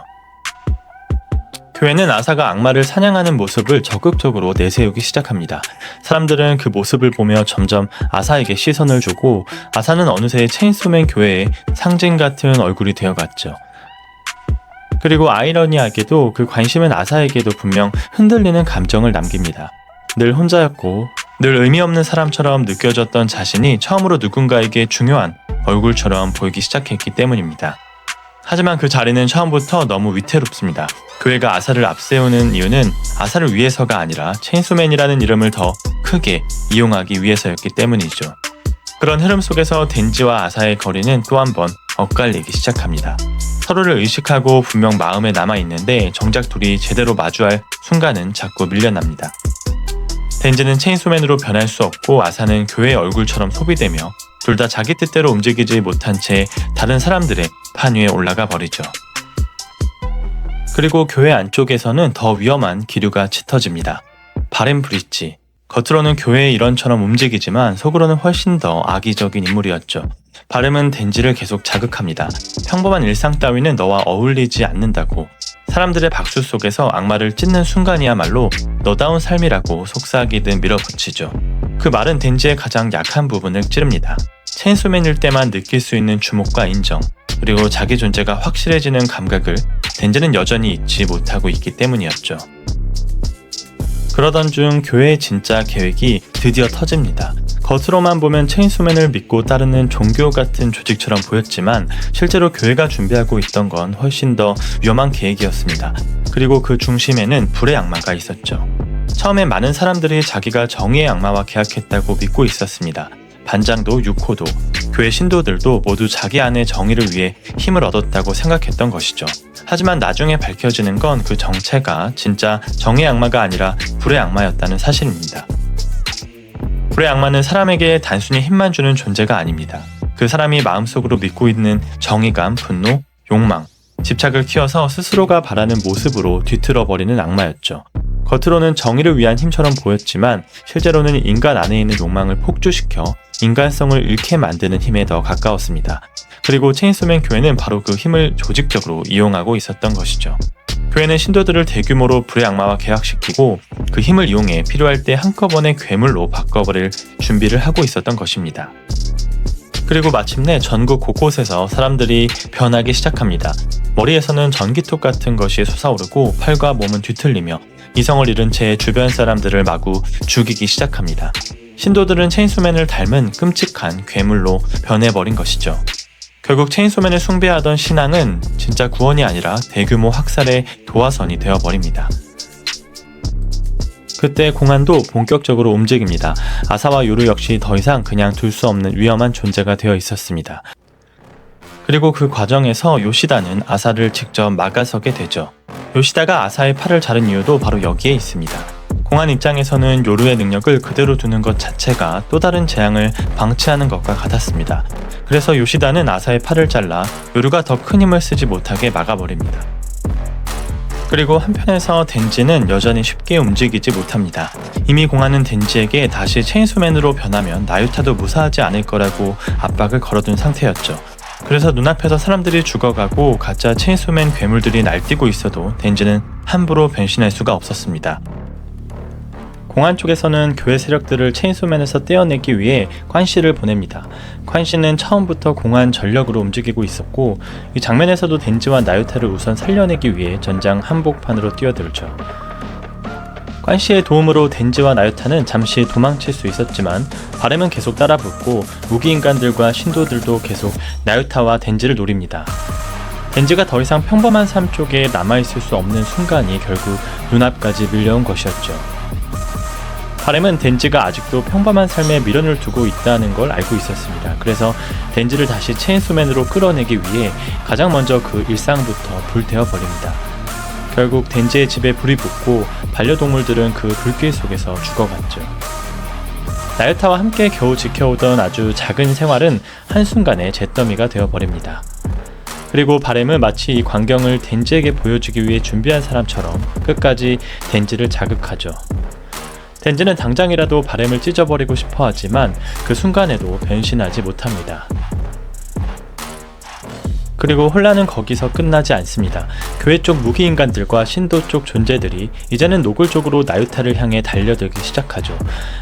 교회는 아사가 악마를 사냥하는 모습을 적극적으로 내세우기 시작합니다. 사람들은 그 모습을 보며 점점 아사에게 시선을 주고 아사는 어느새 체인소맨 교회의 상징 같은 얼굴이 되어갔죠. 그리고 아이러니하게도 그 관심은 아사에게도 분명 흔들리는 감정을 남깁니다. 늘 혼자였고 늘 의미 없는 사람처럼 느껴졌던 자신이 처음으로 누군가에게 중요한 얼굴처럼 보이기 시작했기 때문입니다. 하지만 그 자리는 처음부터 너무 위태롭습니다. 교회가 아사를 앞세우는 이유는 아사를 위해서가 아니라 체인소맨이라는 이름을 더 크게 이용하기 위해서였기 때문이죠. 그런 흐름 속에서 덴지와 아사의 거리는 또 한 번 엇갈리기 시작합니다. 서로를 의식하고 분명 마음에 남아있는데 정작 둘이 제대로 마주할 순간은 자꾸 밀려납니다. 덴지는 체인소맨으로 변할 수 없고 아사는 교회의 얼굴처럼 소비되며 둘 다 자기 뜻대로 움직이지 못한 채 다른 사람들의 판 위에 올라가 버리죠. 그리고 교회 안쪽에서는 더 위험한 기류가 짙어집니다. 바렘 브릿지. 겉으로는 교회의 일원처럼 움직이지만 속으로는 훨씬 더 악의적인 인물이었죠. 바렘은 덴지를 계속 자극합니다. 평범한 일상 따위는 너와 어울리지 않는다고. 사람들의 박수 속에서 악마를 찢는 순간이야말로 너다운 삶이라고 속삭이듯 밀어붙이죠. 그 말은 덴지의 가장 약한 부분을 찌릅니다. 체인소맨일 때만 느낄 수 있는 주목과 인정, 그리고 자기 존재가 확실해지는 감각을 덴지는 여전히 잊지 못하고 있기 때문이었죠. 그러던 중 교회의 진짜 계획이 드디어 터집니다. 겉으로만 보면 체인소맨을 믿고 따르는 종교 같은 조직처럼 보였지만 실제로 교회가 준비하고 있던 건 훨씬 더 위험한 계획이었습니다. 그리고 그 중심에는 불의 악마가 있었죠. 처음엔 많은 사람들이 자기가 정의의 악마와 계약했다고 믿고 있었습니다. 반장도 유코도 교회 신도들도 모두 자기 안의 정의를 위해 힘을 얻었다고 생각했던 것이죠. 하지만 나중에 밝혀지는 건 그 정체가 진짜 정의의 악마가 아니라 불의 악마였다는 사실입니다. 불의 악마는 사람에게 단순히 힘만 주는 존재가 아닙니다. 그 사람이 마음속으로 믿고 있는 정의감, 분노, 욕망, 집착을 키워서 스스로가 바라는 모습으로 뒤틀어버리는 악마였죠. 겉으로는 정의를 위한 힘처럼 보였지만 실제로는 인간 안에 있는 욕망을 폭주시켜 인간성을 잃게 만드는 힘에 더 가까웠습니다. 그리고 체인소맨 교회는 바로 그 힘을 조직적으로 이용하고 있었던 것이죠. 교회는 신도들을 대규모로 불의 악마와 계약시키고 그 힘을 이용해 필요할 때 한꺼번에 괴물로 바꿔버릴 준비를 하고 있었던 것입니다. 그리고 마침내 전국 곳곳에서 사람들이 변하기 시작합니다. 머리에서는 전기톱 같은 것이 솟아오르고 팔과 몸은 뒤틀리며 이성을 잃은 채 주변 사람들을 마구 죽이기 시작합니다. 신도들은 체인소맨을 닮은 끔찍한 괴물로 변해버린 것이죠. 결국 체인소맨을 숭배하던 신앙은 진짜 구원이 아니라 대규모 학살의 도화선이 되어버립니다. 그때 공안도 본격적으로 움직입니다. 아사와 요루 역시 더 이상 그냥 둘 수 없는 위험한 존재가 되어 있었습니다. 그리고 그 과정에서 요시다는 아사를 직접 막아서게 되죠. 요시다가 아사의 팔을 자른 이유도 바로 여기에 있습니다. 공안 입장에서는 요루의 능력을 그대로 두는 것 자체가 또 다른 재앙을 방치하는 것과 같았습니다. 그래서 요시다는 아사의 팔을 잘라 요루가 더 큰 힘을 쓰지 못하게 막아버립니다. 그리고 한편에서 덴지는 여전히 쉽게 움직이지 못합니다. 이미 공안은 덴지에게 다시 체인소맨으로 변하면 나유타도 무사하지 않을 거라고 압박을 걸어둔 상태였죠. 그래서 눈앞에서 사람들이 죽어가고 가짜 체인소맨 괴물들이 날뛰고 있어도 덴지는 함부로 변신할 수가 없었습니다. 공안 쪽에서는 교회 세력들을 체인소맨에서 떼어내기 위해 콴씨를 보냅니다. 콴씨는 처음부터 공안 전력으로 움직이고 있었고 이 장면에서도 덴지와 나유타를 우선 살려내기 위해 전장 한복판으로 뛰어들죠. 콴씨의 도움으로 덴지와 나유타는 잠시 도망칠 수 있었지만 바렘은 계속 따라붙고 무기인간들과 신도들도 계속 나유타와 덴지를 노립니다. 덴지가 더 이상 평범한 삶 쪽에 남아있을 수 없는 순간이 결국 눈앞까지 밀려온 것이었죠. 바렘은 덴지가 아직도 평범한 삶에 미련을 두고 있다는 걸 알고 있었습니다. 그래서 덴지를 다시 체인소맨으로 끌어내기 위해 가장 먼저 그 일상부터 불태워버립니다. 결국 덴지의 집에 불이 붙고 반려동물들은 그 불길 속에서 죽어갔죠. 나유타와 함께 겨우 지켜오던 아주 작은 생활은 한순간에 잿더미가 되어버립니다. 그리고 바렘은 마치 이 광경을 덴지에게 보여주기 위해 준비한 사람처럼 끝까지 덴지를 자극하죠. 덴지는 당장이라도 바렘을 찢어버리고 싶어 하지만 그 순간에도 변신하지 못합니다. 그리고 혼란은 거기서 끝나지 않습니다. 교회 쪽 무기인간들과 신도 쪽 존재들이 이제는 노골 쪽으로 나유타를 향해 달려들기 시작하죠.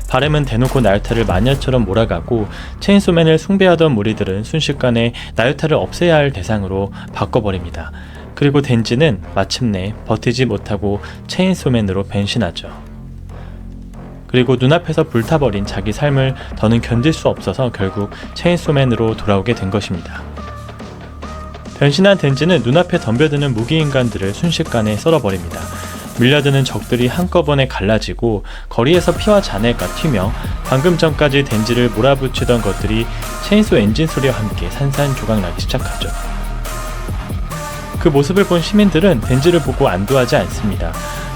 바렘은 대놓고 나유타를 마녀처럼 몰아가고 체인소맨을 숭배하던 무리들은 순식간에 나유타를 없애야 할 대상으로 바꿔버립니다. 그리고 덴지는 마침내 버티지 못하고 체인소맨으로 변신하죠. 그리고 눈앞에서 불타버린 자기 삶을 더는 견딜 수 없어서 결국 체인소맨으로 돌아오게 된 것입니다. 변신한 덴지는 눈앞에 덤벼드는 무기인간들을 순식간에 썰어버립니다. 밀려드는 적들이 한꺼번에 갈라지고 거리에서 피와 잔해가 튀며 방금 전까지 덴지를 몰아붙이던 것들이 체인소 엔진 소리와 함께 산산조각나기 시작하죠. 그 모습을 본 시민들은 덴지를 보고 안도하지 않습니다.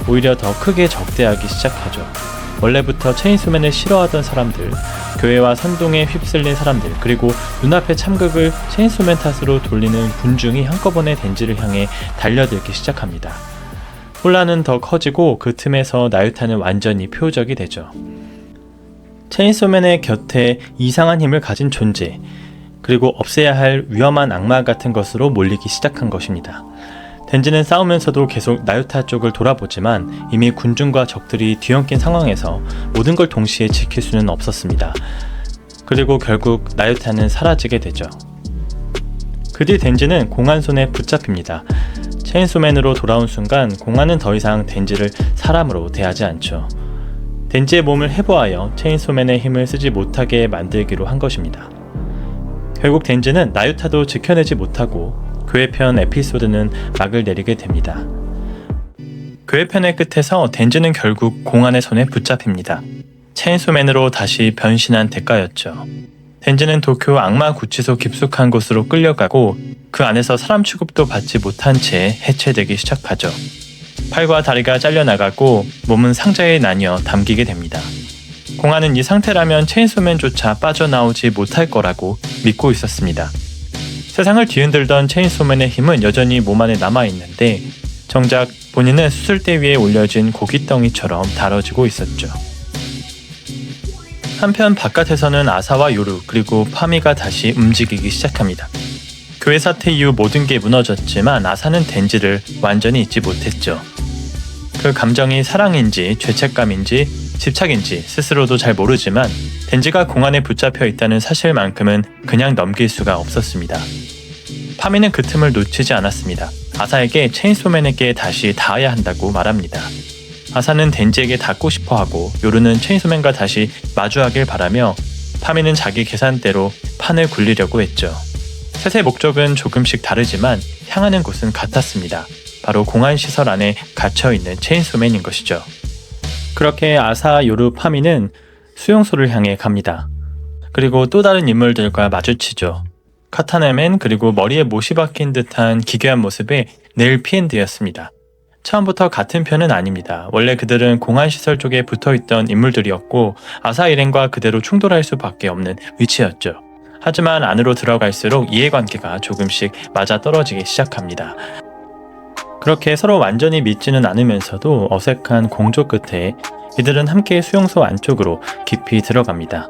오히려 더 크게 적대하기 시작하죠. 원래부터 체인소맨을 싫어하던 사람들, 교회와 선동에 휩쓸린 사람들, 그리고 눈앞의 참극을 체인소맨 탓으로 돌리는 군중이 한꺼번에 덴지를 향해 달려들기 시작합니다. 혼란은 더 커지고 그 틈에서 나유타는 완전히 표적이 되죠. 체인소맨의 곁에 이상한 힘을 가진 존재, 그리고 없애야 할 위험한 악마 같은 것으로 몰리기 시작한 것입니다. 덴지는 싸우면서도 계속 나유타 쪽을 돌아보지만 이미 군중과 적들이 뒤엉킨 상황에서 모든 걸 동시에 지킬 수는 없었습니다. 그리고 결국 나유타는 사라지게 되죠. 그 뒤 덴지는 공안 손에 붙잡힙니다. 체인소맨으로 돌아온 순간 공안은 더 이상 덴지를 사람으로 대하지 않죠. 덴지의 몸을 해부하여 체인소맨의 힘을 쓰지 못하게 만들기로 한 것입니다. 결국 덴지는 나유타도 지켜내지 못하고 교회편 에피소드는 막을 내리게 됩니다. 교회편의 끝에서 덴지는 결국 공안의 손에 붙잡힙니다. 체인소맨으로 다시 변신한 대가였죠. 덴지는 도쿄 악마 구치소 깊숙한 곳으로 끌려가고 그 안에서 사람 취급도 받지 못한 채 해체되기 시작하죠. 팔과 다리가 잘려나가고 몸은 상자에 나뉘어 담기게 됩니다. 공안은 이 상태라면 체인소맨조차 빠져나오지 못할 거라고 믿고 있었습니다. 세상을 뒤흔들던 체인소맨의 힘은 여전히 몸 안에 남아있는데 정작 본인은 수술대 위에 올려진 고깃덩이처럼 다뤄지고 있었죠. 한편 바깥에서는 아사와 요루 그리고 파미가 다시 움직이기 시작합니다. 교회 사태 이후 모든 게 무너졌지만 아사는 덴지를 완전히 잊지 못했죠. 그 감정이 사랑인지 죄책감인지 집착인지 스스로도 잘 모르지만 덴지가 공안에 붙잡혀 있다는 사실만큼은 그냥 넘길 수가 없었습니다. 파미는 그 틈을 놓치지 않았습니다. 아사에게 체인소맨에게 다시 닿아야 한다고 말합니다. 아사는 덴지에게 닿고 싶어하고 요루는 체인소맨과 다시 마주하길 바라며 파미는 자기 계산대로 판을 굴리려고 했죠. 셋의 목적은 조금씩 다르지만 향하는 곳은 같았습니다. 바로 공안시설 안에 갇혀있는 체인소맨인 것이죠. 그렇게 아사, 요루, 파미는 수용소를 향해 갑니다. 그리고 또 다른 인물들과 마주치죠. 카타네맨 그리고 머리에 못이 박힌 듯한 기괴한 모습의 네일 피엔드였습니다. 처음부터 같은 편은 아닙니다. 원래 그들은 공안시설 쪽에 붙어있던 인물들이었고 아사 일행과 그대로 충돌할 수밖에 없는 위치였죠. 하지만 안으로 들어갈수록 이해관계가 조금씩 맞아떨어지기 시작합니다. 그렇게 서로 완전히 믿지는 않으면서도 어색한 공조 끝에 이들은 함께 수용소 안쪽으로 깊이 들어갑니다.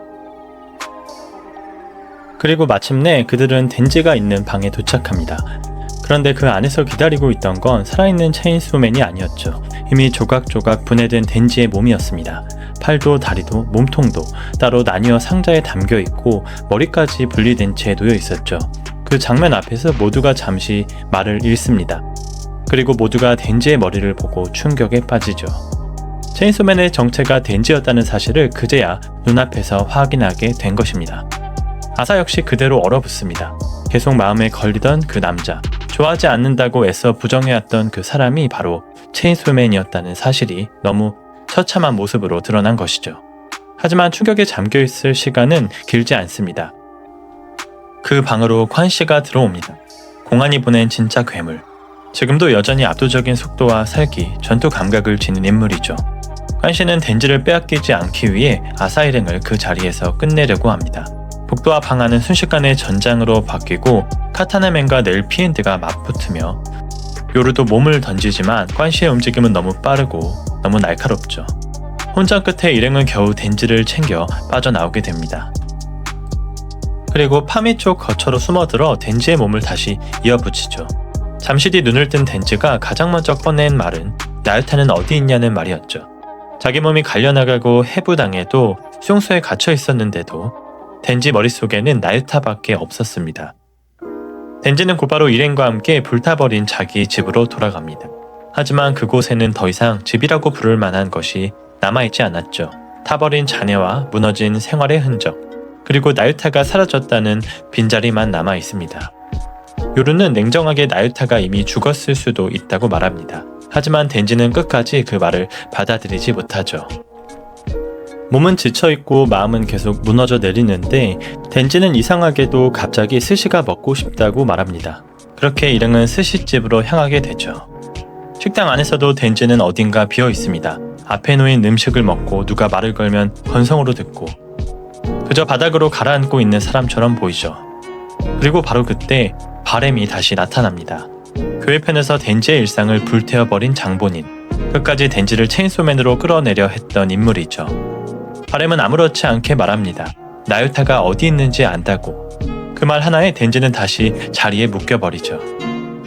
그리고 마침내 그들은 덴지가 있는 방에 도착합니다. 그런데 그 안에서 기다리고 있던 건 살아있는 체인소맨이 아니었죠. 이미 조각조각 분해된 덴지의 몸이었습니다. 팔도 다리도 몸통도 따로 나뉘어 상자에 담겨있고 머리까지 분리된 채 놓여 있었죠. 그 장면 앞에서 모두가 잠시 말을 잃습니다. 그리고 모두가 덴지의 머리를 보고 충격에 빠지죠. 체인소맨의 정체가 덴지였다는 사실을 그제야 눈앞에서 확인하게 된 것입니다. 아사 역시 그대로 얼어붙습니다. 계속 마음에 걸리던 그 남자, 좋아하지 않는다고 애써 부정해왔던 그 사람이 바로 체인소맨이었다는 사실이 너무 처참한 모습으로 드러난 것이죠. 하지만 충격에 잠겨있을 시간은 길지 않습니다. 그 방으로 관 씨가 들어옵니다. 공안이 보낸 진짜 괴물. 지금도 여전히 압도적인 속도와 살기, 전투 감각을 지닌 인물이죠. 관 씨는 덴지를 빼앗기지 않기 위해 아사 일행을 그 자리에서 끝내려고 합니다. 복도와 방 안은 순식간에 전장으로 바뀌고 카타나맨과 네일 피엔드가 맞붙으며 요루도 몸을 던지지만 관 씨의 움직임은 너무 빠르고 너무 날카롭죠. 혼전 끝에 일행은 겨우 덴지를 챙겨 빠져나오게 됩니다. 그리고 파미 쪽 거처로 숨어들어 덴지의 몸을 다시 이어붙이죠. 잠시 뒤 눈을 뜬 덴지가 가장 먼저 꺼낸 말은 나유타는 어디 있냐는 말이었죠. 자기 몸이 갈려나가고 해부당해도 수용소에 갇혀 있었는데도 덴지 머릿속에는 나유타밖에 없었습니다. 덴지는 곧바로 일행과 함께 불타버린 자기 집으로 돌아갑니다. 하지만 그곳에는 더 이상 집이라고 부를 만한 것이 남아있지 않았죠. 타버린 잔해와 무너진 생활의 흔적, 그리고 나유타가 사라졌다는 빈자리만 남아있습니다. 요루는 냉정하게 나유타가 이미 죽었을 수도 있다고 말합니다. 하지만 덴지는 끝까지 그 말을 받아들이지 못하죠. 몸은 지쳐있고 마음은 계속 무너져 내리는데 덴지는 이상하게도 갑자기 스시가 먹고 싶다고 말합니다. 그렇게 일행은 스시집으로 향하게 되죠. 식당 안에서도 덴지는 어딘가 비어 있습니다. 앞에 놓인 음식을 먹고 누가 말을 걸면 건성으로 듣고 그저 바닥으로 가라앉고 있는 사람처럼 보이죠. 그리고 바로 그때 바램이 다시 나타납니다. 교회편에서 덴지의 일상을 불태워버린 장본인, 끝까지 덴지를 체인소맨으로 끌어내려 했던 인물이죠. 바램은 아무렇지 않게 말합니다. 나유타가 어디 있는지 안다고. 그 말 하나에 덴지는 다시 자리에 묶여버리죠.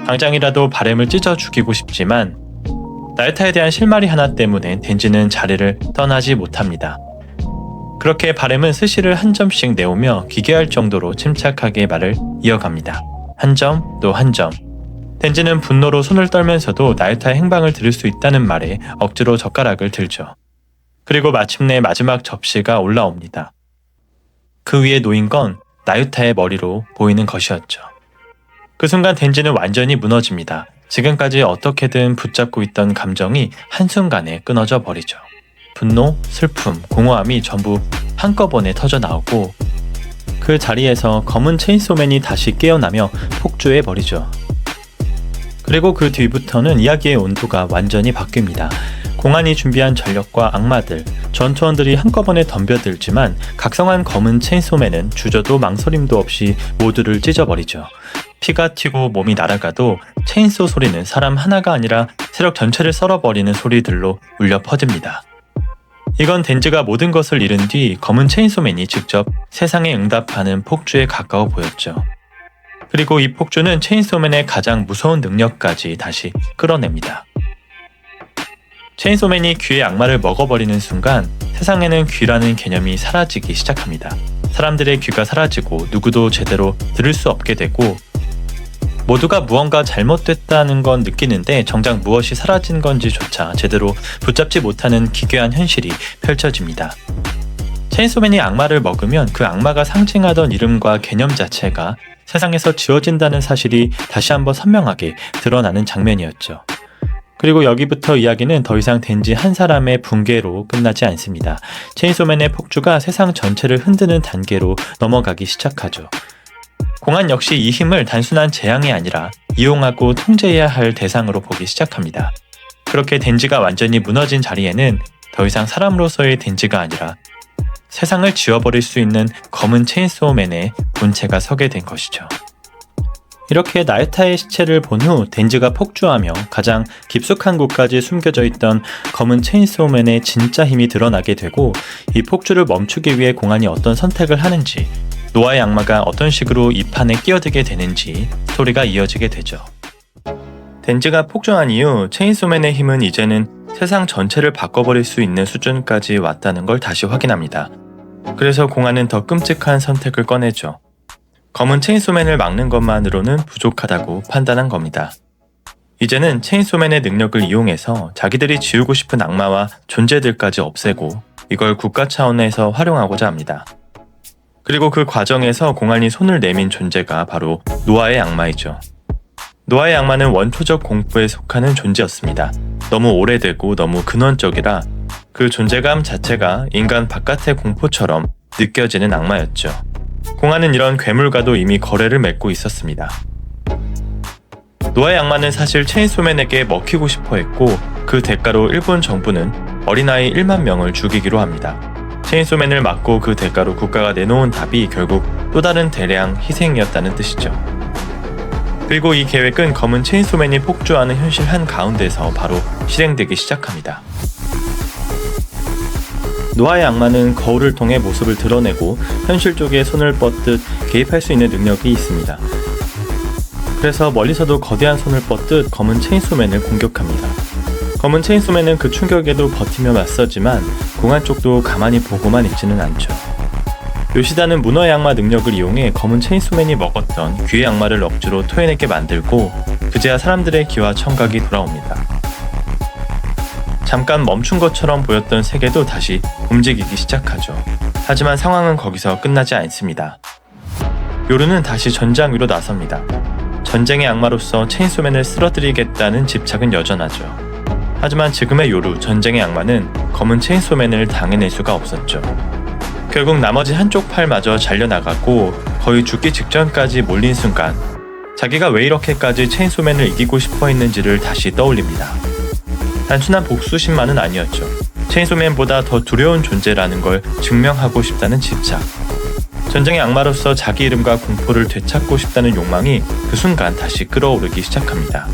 당장이라도 바램을 찢어 죽이고 싶지만 나유타에 대한 실마리 하나 때문에 덴지는 자리를 떠나지 못합니다. 그렇게 바램은 스시를 한 점씩 내오며 기괴할 정도로 침착하게 말을 이어갑니다. 한 점, 또 한 점. 덴지는 분노로 손을 떨면서도 나유타의 행방을 들을 수 있다는 말에 억지로 젓가락을 들죠. 그리고 마침내 마지막 접시가 올라옵니다. 그 위에 놓인 건 나유타의 머리로 보이는 것이었죠. 그 순간 덴지는 완전히 무너집니다. 지금까지 어떻게든 붙잡고 있던 감정이 한순간에 끊어져 버리죠. 분노, 슬픔, 공허함이 전부 한꺼번에 터져 나오고 그 자리에서 검은 체인소맨이 다시 깨어나며 폭주해 버리죠. 그리고 그 뒤부터는 이야기의 온도가 완전히 바뀝니다. 공안이 준비한 전력과 악마들, 전투원들이 한꺼번에 덤벼들지만 각성한 검은 체인소맨은 주저도 망설임도 없이 모두를 찢어버리죠. 피가 튀고 몸이 날아가도 체인소 소리는 사람 하나가 아니라 세력 전체를 썰어버리는 소리들로 울려 퍼집니다. 이건 덴지가 모든 것을 잃은 뒤 검은 체인소맨이 직접 세상에 응답하는 폭주에 가까워 보였죠. 그리고 이 폭주는 체인소맨의 가장 무서운 능력까지 다시 끌어냅니다. 체인소맨이 귀의 악마를 먹어버리는 순간 세상에는 귀라는 개념이 사라지기 시작합니다. 사람들의 귀가 사라지고 누구도 제대로 들을 수 없게 되고 모두가 무언가 잘못됐다는 건 느끼는데 정작 무엇이 사라진 건지조차 제대로 붙잡지 못하는 기괴한 현실이 펼쳐집니다. 체인소맨이 악마를 먹으면 그 악마가 상징하던 이름과 개념 자체가 세상에서 지워진다는 사실이 다시 한번 선명하게 드러나는 장면이었죠. 그리고 여기부터 이야기는 더 이상 덴지 한 사람의 붕괴로 끝나지 않습니다. 체인소맨의 폭주가 세상 전체를 흔드는 단계로 넘어가기 시작하죠. 공안 역시 이 힘을 단순한 재앙이 아니라 이용하고 통제해야 할 대상으로 보기 시작합니다. 그렇게 덴지가 완전히 무너진 자리에는 더 이상 사람으로서의 덴지가 아니라 세상을 지워버릴 수 있는 검은 체인소맨의 본체가 서게 된 것이죠. 이렇게 나유타의 시체를 본 후 덴지가 폭주하며 가장 깊숙한 곳까지 숨겨져 있던 검은 체인소맨의 진짜 힘이 드러나게 되고 이 폭주를 멈추기 위해 공안이 어떤 선택을 하는지 노아의 악마가 어떤 식으로 이 판에 끼어들게 되는지 스토리가 이어지게 되죠. 덴지가 폭주한 이후 체인소맨의 힘은 이제는 세상 전체를 바꿔버릴 수 있는 수준까지 왔다는 걸 다시 확인합니다. 그래서 공안은 더 끔찍한 선택을 꺼내죠. 검은 체인소맨을 막는 것만으로는 부족하다고 판단한 겁니다. 이제는 체인소맨의 능력을 이용해서 자기들이 지우고 싶은 악마와 존재들까지 없애고 이걸 국가 차원에서 활용하고자 합니다. 그리고 그 과정에서 공안이 손을 내민 존재가 바로 노아의 악마이죠. 노아의 악마는 원초적 공포에 속하는 존재였습니다. 너무 오래되고 너무 근원적이라 그 존재감 자체가 인간 바깥의 공포처럼 느껴지는 악마였죠. 공안은 이런 괴물과도 이미 거래를 맺고 있었습니다. 노아의 악마는 사실 체인소맨에게 먹히고 싶어 했고 그 대가로 일본 정부는 어린아이 1만 명을 죽이기로 합니다. 체인소맨을 막고 그 대가로 국가가 내놓은 답이 결국 또 다른 대량 희생이었다는 뜻이죠. 그리고 이 계획은 검은 체인소맨이 폭주하는 현실 한가운데서 바로 실행되기 시작합니다. 노아의 악마는 거울을 통해 모습을 드러내고 현실 쪽에 손을 뻗듯 개입할 수 있는 능력이 있습니다. 그래서 멀리서도 거대한 손을 뻗듯 검은 체인소맨을 공격합니다. 검은 체인소맨은 그 충격에도 버티며 맞서지만 공안 쪽도 가만히 보고만 있지는 않죠. 요시다는 문어의 악마 능력을 이용해 검은 체인소맨이 먹었던 귀의 악마를 억지로 토해내게 만들고 그제야 사람들의 귀와 청각이 돌아옵니다. 잠깐 멈춘 것처럼 보였던 세계도 다시 움직이기 시작하죠. 하지만 상황은 거기서 끝나지 않습니다. 요루는 다시 전장 위로 나섭니다. 전쟁의 악마로서 체인소맨을 쓰러뜨리겠다는 집착은 여전하죠. 하지만 지금의 요루, 전쟁의 악마는 검은 체인소맨을 당해낼 수가 없었죠. 결국 나머지 한쪽 팔마저 잘려나가고 거의 죽기 직전까지 몰린 순간 자기가 왜 이렇게까지 체인소맨을 이기고 싶어 했는지를 다시 떠올립니다. 단순한 복수심만은 아니었죠. 체인소맨보다 더 두려운 존재라는 걸 증명하고 싶다는 집착. 전쟁의 악마로서 자기 이름과 공포를 되찾고 싶다는 욕망이 그 순간 다시 끌어오르기 시작합니다.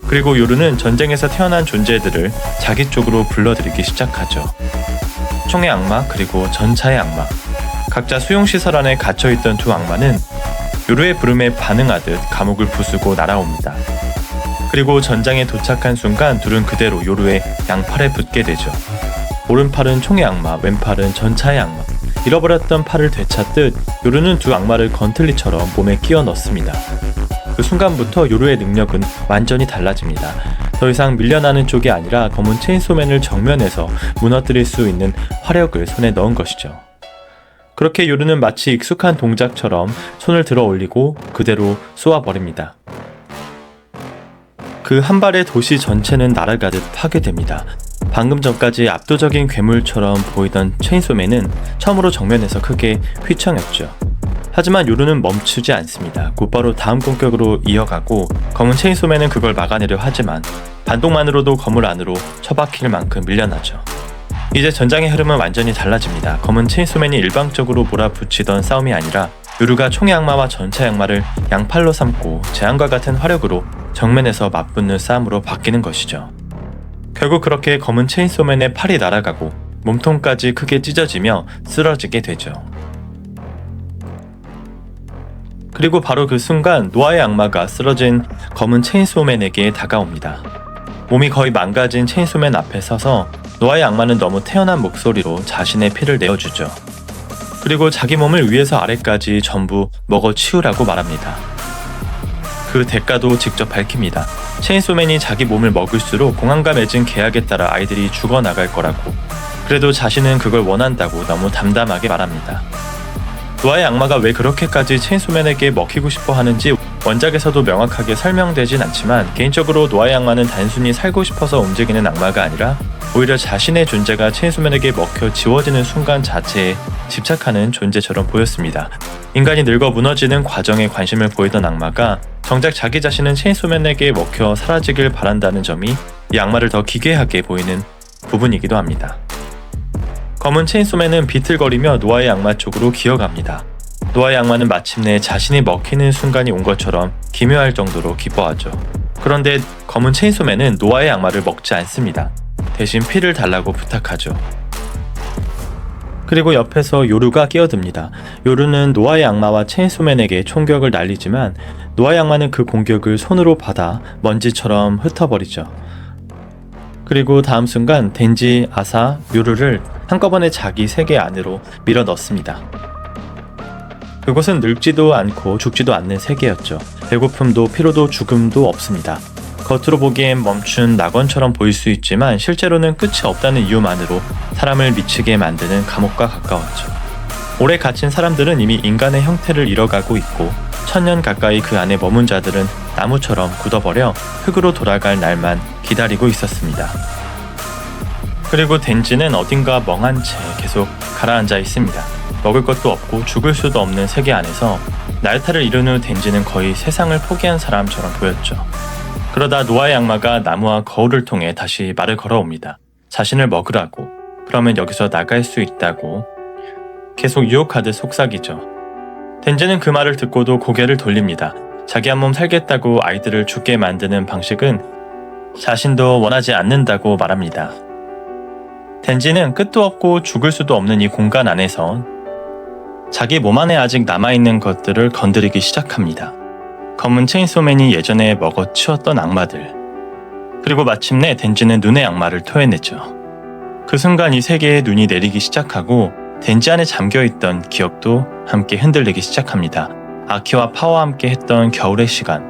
그리고 요루는 전쟁에서 태어난 존재들을 자기 쪽으로 불러들이기 시작하죠. 총의 악마 그리고 전차의 악마. 각자 수용시설 안에 갇혀있던 두 악마는 요루의 부름에 반응하듯 감옥을 부수고 날아옵니다. 그리고 전장에 도착한 순간 둘은 그대로 요루의 양팔에 붙게 되죠. 오른팔은 총의 악마, 왼팔은 전차의 악마. 잃어버렸던 팔을 되찾듯 요루는 두 악마를 건틀리처럼 몸에 끼워 넣습니다. 그 순간부터 요루의 능력은 완전히 달라집니다. 더 이상 밀려나는 쪽이 아니라 검은 체인소맨을 정면에서 무너뜨릴 수 있는 화력을 손에 넣은 것이죠. 그렇게 요루는 마치 익숙한 동작처럼 손을 들어 올리고 그대로 쏘아버립니다. 그 한 발의 도시 전체는 날아가듯 파괴됩니다. 방금 전까지 압도적인 괴물처럼 보이던 체인소맨은 처음으로 정면에서 크게 휘청였죠. 하지만 요루는 멈추지 않습니다. 곧바로 다음 공격으로 이어가고 검은 체인소맨은 그걸 막아내려 하지만 반동만으로도 건물 안으로 처박힐 만큼 밀려나죠. 이제 전장의 흐름은 완전히 달라집니다. 검은 체인소맨이 일방적으로 몰아붙이던 싸움이 아니라 요루가 총의 악마와 전차의 악마를 양팔로 삼고 재앙과 같은 화력으로 정면에서 맞붙는 싸움으로 바뀌는 것이죠. 결국 그렇게 검은 체인소맨의 팔이 날아가고 몸통까지 크게 찢어지며 쓰러지게 되죠. 그리고 바로 그 순간 노아의 악마가 쓰러진 검은 체인소맨에게 다가옵니다. 몸이 거의 망가진 체인소맨 앞에 서서 노아의 악마는 너무 태연한 목소리로 자신의 피를 내어주죠. 그리고 자기 몸을 위에서 아래까지 전부 먹어치우라고 말합니다. 그 대가도 직접 밝힙니다. 체인소맨이 자기 몸을 먹을수록 공황과 맺은 계약에 따라 아이들이 죽어나갈 거라고. 그래도 자신은 그걸 원한다고 너무 담담하게 말합니다. 노아의 악마가 왜 그렇게까지 체인소맨에게 먹히고 싶어 하는지 원작에서도 명확하게 설명되진 않지만 개인적으로 노아의 악마는 단순히 살고 싶어서 움직이는 악마가 아니라 오히려 자신의 존재가 체인소맨에게 먹혀 지워지는 순간 자체에 집착하는 존재처럼 보였습니다. 인간이 늙어 무너지는 과정에 관심을 보이던 악마가 정작 자기 자신은 체인소맨에게 먹혀 사라지길 바란다는 점이 이 악마를 더 기괴하게 보이는 부분이기도 합니다. 검은 체인소맨은 비틀거리며 노아의 악마 쪽으로 기어갑니다. 노아의 악마는 마침내 자신이 먹히는 순간이 온 것처럼 기묘할 정도로 기뻐하죠. 그런데 검은 체인소맨은 노아의 악마를 먹지 않습니다. 대신 피를 달라고 부탁하죠. 그리고 옆에서 요루가 끼어듭니다. 요루는 노아의 악마와 체인소맨에게 총격을 날리지만 노아의 악마는 그 공격을 손으로 받아 먼지처럼 흩어버리죠. 그리고 다음 순간 덴지, 아사, 요루를 한꺼번에 자기 세계 안으로 밀어 넣습니다. 그곳은 늙지도 않고 죽지도 않는 세계였죠. 배고픔도 피로도 죽음도 없습니다. 겉으로 보기엔 멈춘 낙원처럼 보일 수 있지만 실제로는 끝이 없다는 이유만으로 사람을 미치게 만드는 감옥과 가까웠죠. 오래 갇힌 사람들은 이미 인간의 형태를 잃어가고 있고 1000년 가까이 그 안에 머문 자들은 나무처럼 굳어버려 흙으로 돌아갈 날만 기다리고 있었습니다. 그리고 덴지는 어딘가 멍한 채 계속 가라앉아 있습니다. 먹을 것도 없고 죽을 수도 없는 세계 안에서 날타를 잃은 후 덴지는 거의 세상을 포기한 사람처럼 보였죠. 그러다 노아의 악마가 나무와 거울을 통해 다시 말을 걸어옵니다. 자신을 먹으라고, 그러면 여기서 나갈 수 있다고 계속 유혹하듯 속삭이죠. 덴지는 그 말을 듣고도 고개를 돌립니다. 자기 한 몸 살겠다고 아이들을 죽게 만드는 방식은 자신도 원하지 않는다고 말합니다. 덴지는 끝도 없고 죽을 수도 없는 이 공간 안에서 자기 몸 안에 아직 남아있는 것들을 건드리기 시작합니다. 검은 체인소맨이 예전에 먹어치웠던 악마들. 그리고 마침내 덴지는 눈의 악마를 토해내죠. 그 순간 이 세계에 눈이 내리기 시작하고 덴지 안에 잠겨있던 기억도 함께 흔들리기 시작합니다. 아키와 파와 함께 했던 겨울의 시간.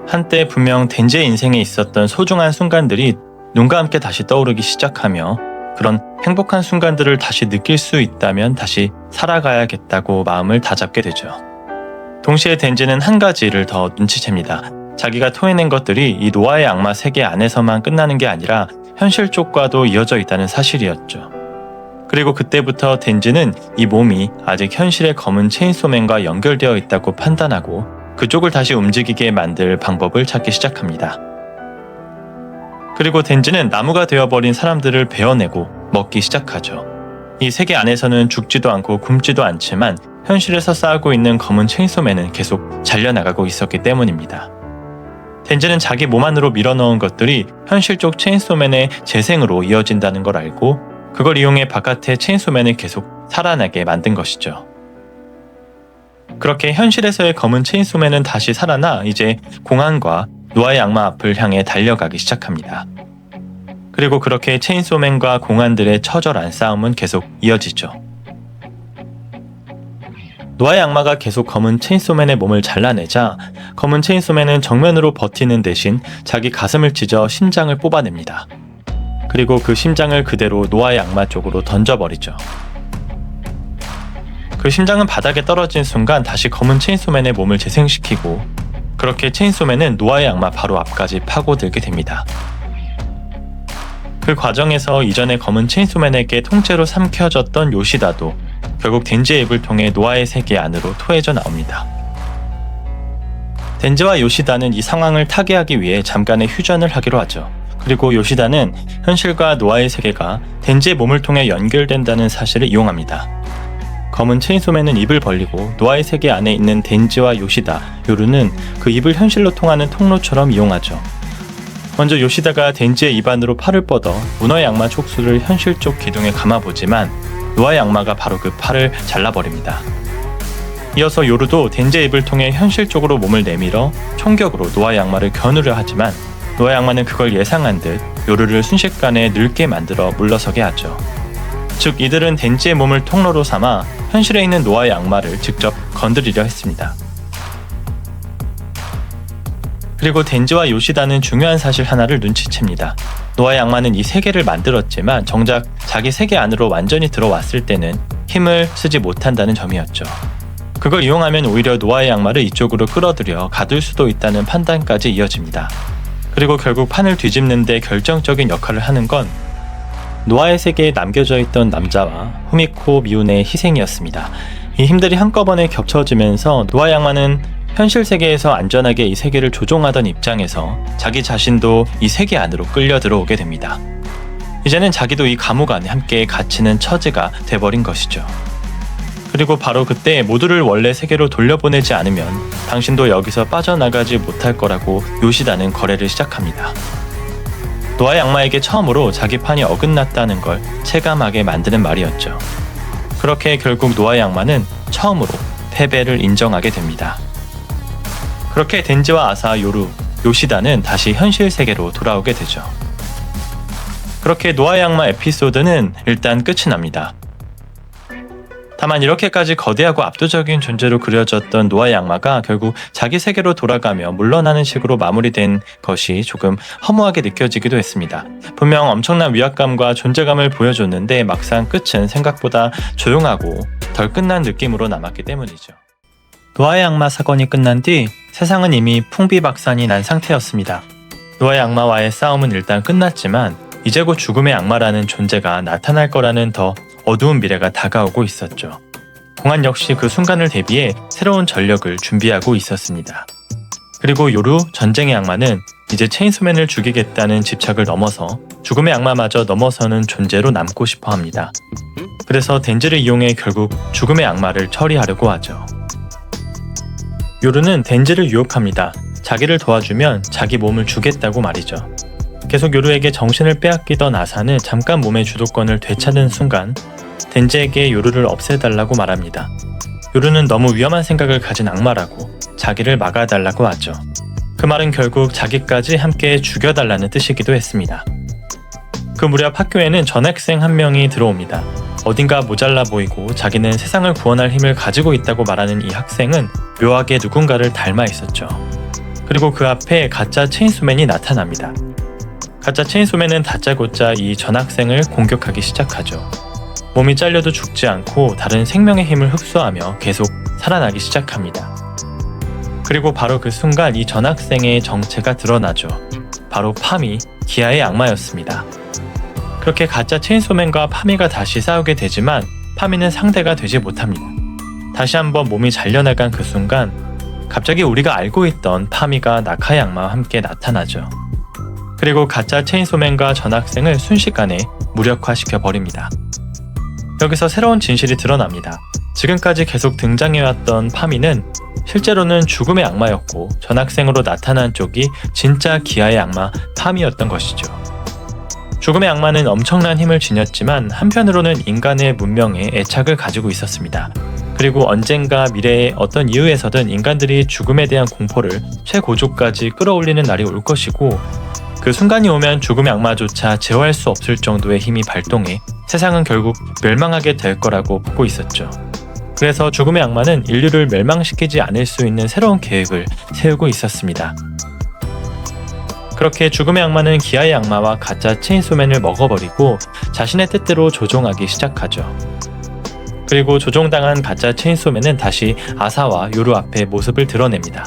한때 분명 덴지의 인생에 있었던 소중한 순간들이 눈과 함께 다시 떠오르기 시작하며 그런 행복한 순간들을 다시 느낄 수 있다면 다시 살아가야겠다고 마음을 다잡게 되죠. 동시에 덴지는 한 가지를 더 눈치챕니다. 자기가 토해낸 것들이 이 노아의 악마 세계 안에서만 끝나는 게 아니라 현실 쪽과도 이어져 있다는 사실이었죠. 그리고 그때부터 덴지는 이 몸이 아직 현실의 검은 체인소맨과 연결되어 있다고 판단하고 그쪽을 다시 움직이게 만들 방법을 찾기 시작합니다. 그리고 덴지는 나무가 되어버린 사람들을 베어내고 먹기 시작하죠. 이 세계 안에서는 죽지도 않고 굶지도 않지만 현실에서 싸우고 있는 검은 체인소맨은 계속 잘려나가고 있었기 때문입니다. 덴지는 자기 몸 안으로 밀어넣은 것들이 현실 쪽 체인소맨의 재생으로 이어진다는 걸 알고 그걸 이용해 바깥의 체인소맨을 계속 살아나게 만든 것이죠. 그렇게 현실에서의 검은 체인소맨은 다시 살아나 이제 공항과 노아의 악마 앞을 향해 달려가기 시작합니다. 그리고 그렇게 체인소맨과 공안들의 처절한 싸움은 계속 이어지죠. 노아의 악마가 계속 검은 체인소맨의 몸을 잘라내자 검은 체인소맨은 정면으로 버티는 대신 자기 가슴을 찢어 심장을 뽑아냅니다. 그리고 그 심장을 그대로 노아의 악마 쪽으로 던져버리죠. 그 심장은 바닥에 떨어진 순간 다시 검은 체인소맨의 몸을 재생시키고 그렇게 체인소맨은 노아의 악마 바로 앞까지 파고들게 됩니다. 그 과정에서 이전에 검은 체인소맨에게 통째로 삼켜졌던 요시다도 결국 덴지의 입을 통해 노아의 세계 안으로 토해져 나옵니다. 덴지와 요시다는 이 상황을 타개하기 위해 잠깐의 휴전을 하기로 하죠. 그리고 요시다는 현실과 노아의 세계가 덴지의 몸을 통해 연결된다는 사실을 이용합니다. 검은 체인소맨은 입을 벌리고 노아의 세계 안에 있는 덴지와 요시다, 요루는 그 입을 현실로 통하는 통로처럼 이용하죠. 먼저 요시다가 덴지의 입 안으로 팔을 뻗어 문어의 악마 촉수를 현실 쪽 기둥에 감아보지만 노아의 악마가 바로 그 팔을 잘라버립니다. 이어서 요루도 덴지의 입을 통해 현실 쪽으로 몸을 내밀어 총격으로 노아의 악마를 겨누려 하지만 노아의 악마는 그걸 예상한 듯 요루를 순식간에 늙게 만들어 물러서게 하죠. 즉 이들은 덴지의 몸을 통로로 삼아 현실에 있는 노아의 악마를 직접 건드리려 했습니다. 그리고 덴지와 요시다는 중요한 사실 하나를 눈치챕니다. 노아의 악마는 이 세계를 만들었지만 정작 자기 세계 안으로 완전히 들어왔을 때는 힘을 쓰지 못한다는 점이었죠. 그걸 이용하면 오히려 노아의 악마를 이쪽으로 끌어들여 가둘 수도 있다는 판단까지 이어집니다. 그리고 결국 판을 뒤집는 데 결정적인 역할을 하는 건 노아의 세계에 남겨져 있던 남자와 후미코 미운의 희생이었습니다. 이 힘들이 한꺼번에 겹쳐지면서 노아의 악마는 현실 세계에서 안전하게 이 세계를 조종하던 입장에서 자기 자신도 이 세계 안으로 끌려 들어오게 됩니다. 이제는 자기도 이 감옥 안에 함께 갇히는 처지가 돼버린 것이죠. 그리고 바로 그때 모두를 원래 세계로 돌려보내지 않으면 당신도 여기서 빠져나가지 못할 거라고 요시다는 거래를 시작합니다. 노아의 악마에게 처음으로 자기 판이 어긋났다는 걸 체감하게 만드는 말이었죠. 그렇게 결국 노아의 악마는 처음으로 패배를 인정하게 됩니다. 그렇게 덴지와 아사, 요루, 요시다는 다시 현실 세계로 돌아오게 되죠. 그렇게 노아의 악마 에피소드는 일단 끝이 납니다. 다만 이렇게까지 거대하고 압도적인 존재로 그려졌던 노아의 악마가 결국 자기 세계로 돌아가며 물러나는 식으로 마무리된 것이 조금 허무하게 느껴지기도 했습니다. 분명 엄청난 위압감과 존재감을 보여줬는데 막상 끝은 생각보다 조용하고 덜 끝난 느낌으로 남았기 때문이죠. 노아의 악마 사건이 끝난 뒤 세상은 이미 풍비박산이 난 상태였습니다. 노아의 악마와의 싸움은 일단 끝났지만 이제 곧 죽음의 악마라는 존재가 나타날 거라는 더 어두운 미래가 다가오고 있었죠. 공안 역시 그 순간을 대비해 새로운 전력을 준비하고 있었습니다. 그리고 요루 전쟁의 악마는 이제 체인소맨을 죽이겠다는 집착을 넘어서 죽음의 악마마저 넘어서는 존재로 남고 싶어 합니다. 그래서 덴지를 이용해 결국 죽음의 악마를 처리하려고 하죠. 요루는 덴지를 유혹합니다. 자기를 도와주면 자기 몸을 주겠다고 말이죠. 계속 요루에게 정신을 빼앗기던 아사는 잠깐 몸의 주도권을 되찾은 순간 덴지에게 요루를 없애달라고 말합니다. 요루는 너무 위험한 생각을 가진 악마라고 자기를 막아달라고 하죠. 그 말은 결국 자기까지 함께 죽여달라는 뜻이기도 했습니다. 그 무렵 학교에는 전학생 한 명이 들어옵니다. 어딘가 모자라 보이고 자기는 세상을 구원할 힘을 가지고 있다고 말하는 이 학생은 묘하게 누군가를 닮아 있었죠. 그리고 그 앞에 가짜 체인소맨이 나타납니다. 가짜 체인소맨은 다짜고짜 이 전학생을 공격하기 시작하죠. 몸이 잘려도 죽지 않고 다른 생명의 힘을 흡수하며 계속 살아나기 시작합니다. 그리고 바로 그 순간 이 전학생의 정체가 드러나죠. 바로 파미, 기아의 악마였습니다. 그렇게 가짜 체인소맨과 파미가 다시 싸우게 되지만 파미는 상대가 되지 못합니다. 다시 한번 몸이 잘려나간 그 순간 갑자기 우리가 알고 있던 파미가 나카의 악마와 함께 나타나죠. 그리고 가짜 체인소맨과 전학생을 순식간에 무력화시켜 버립니다. 여기서 새로운 진실이 드러납니다. 지금까지 계속 등장해왔던 파미는 실제로는 죽음의 악마였고 전학생으로 나타난 쪽이 진짜 기아의 악마 파미였던 것이죠. 죽음의 악마는 엄청난 힘을 지녔지만 한편으로는 인간의 문명에 애착을 가지고 있었습니다. 그리고 언젠가 미래의 어떤 이유에서든 인간들이 죽음에 대한 공포를 최고조까지 끌어올리는 날이 올 것이고 그 순간이 오면 죽음의 악마조차 제어할 수 없을 정도의 힘이 발동해 세상은 결국 멸망하게 될 거라고 보고 있었죠. 그래서 죽음의 악마는 인류를 멸망시키지 않을 수 있는 새로운 계획을 세우고 있었습니다. 그렇게 죽음의 악마는 기아의 악마와 가짜 체인소맨을 먹어버리고 자신의 뜻대로 조종하기 시작하죠. 그리고 조종당한 가짜 체인소맨은 다시 아사와 요루 앞에 모습을 드러냅니다.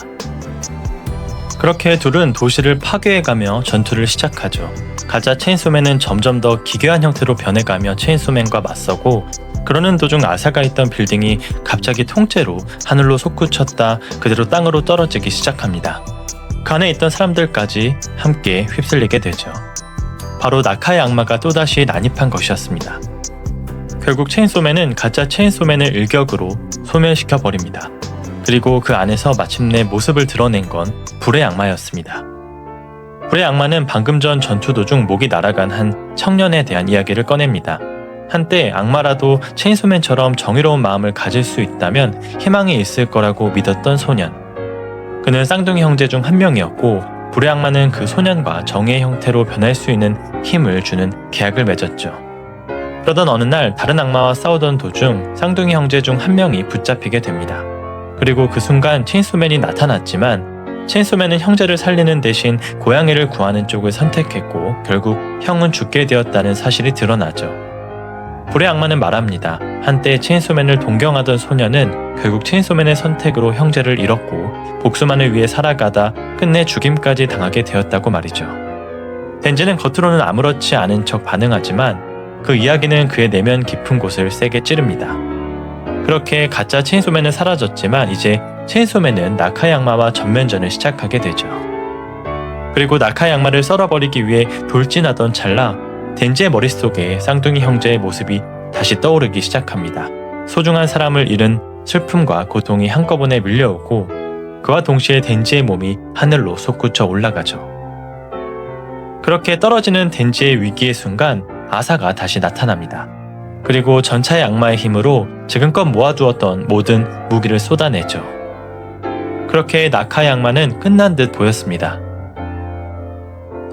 그렇게 둘은 도시를 파괴해가며 전투를 시작하죠. 가짜 체인소맨은 점점 더 기괴한 형태로 변해가며 체인소맨과 맞서고 그러는 도중 아사가 있던 빌딩이 갑자기 통째로 하늘로 솟구쳤다 그대로 땅으로 떨어지기 시작합니다. 그 안에 있던 사람들까지 함께 휩쓸리게 되죠. 바로 나카의 악마가 또다시 난입한 것이었습니다. 결국 체인소맨은 가짜 체인소맨을 일격으로 소멸시켜버립니다. 그리고 그 안에서 마침내 모습을 드러낸 건 불의 악마였습니다. 불의 악마는 방금 전 전투 도중 목이 날아간 한 청년에 대한 이야기를 꺼냅니다. 한때 악마라도 체인소맨처럼 정의로운 마음을 가질 수 있다면 희망이 있을 거라고 믿었던 소년. 그는 쌍둥이 형제 중 한 명이었고 불의 악마는 그 소년과 정의의 형태로 변할 수 있는 힘을 주는 계약을 맺었죠. 그러던 어느 날 다른 악마와 싸우던 도중 쌍둥이 형제 중 한 명이 붙잡히게 됩니다. 그리고 그 순간 체인소맨이 나타났지만 체인소맨은 형제를 살리는 대신 고양이를 구하는 쪽을 선택했고 결국 형은 죽게 되었다는 사실이 드러나죠. 불의 악마는 말합니다. 한때 체인소맨을 동경하던 소년은 결국 체인소맨의 선택으로 형제를 잃었고 복수만을 위해 살아가다 끝내 죽임까지 당하게 되었다고 말이죠. 덴지는 겉으로는 아무렇지 않은 척 반응하지만 그 이야기는 그의 내면 깊은 곳을 세게 찌릅니다. 그렇게 가짜 체인소맨은 사라졌지만 이제 체인소맨은 나카의 악마와 전면전을 시작하게 되죠. 그리고 나카의 악마를 썰어버리기 위해 돌진하던 찰나 덴지의 머릿속에 쌍둥이 형제의 모습이 다시 떠오르기 시작합니다. 소중한 사람을 잃은 슬픔과 고통이 한꺼번에 밀려오고 그와 동시에 덴지의 몸이 하늘로 솟구쳐 올라가죠. 그렇게 떨어지는 덴지의 위기의 순간 아사가 다시 나타납니다. 그리고 전차의 악마의 힘으로 지금껏 모아두었던 모든 무기를 쏟아내죠. 그렇게 나카의 악마는 끝난 듯 보였습니다.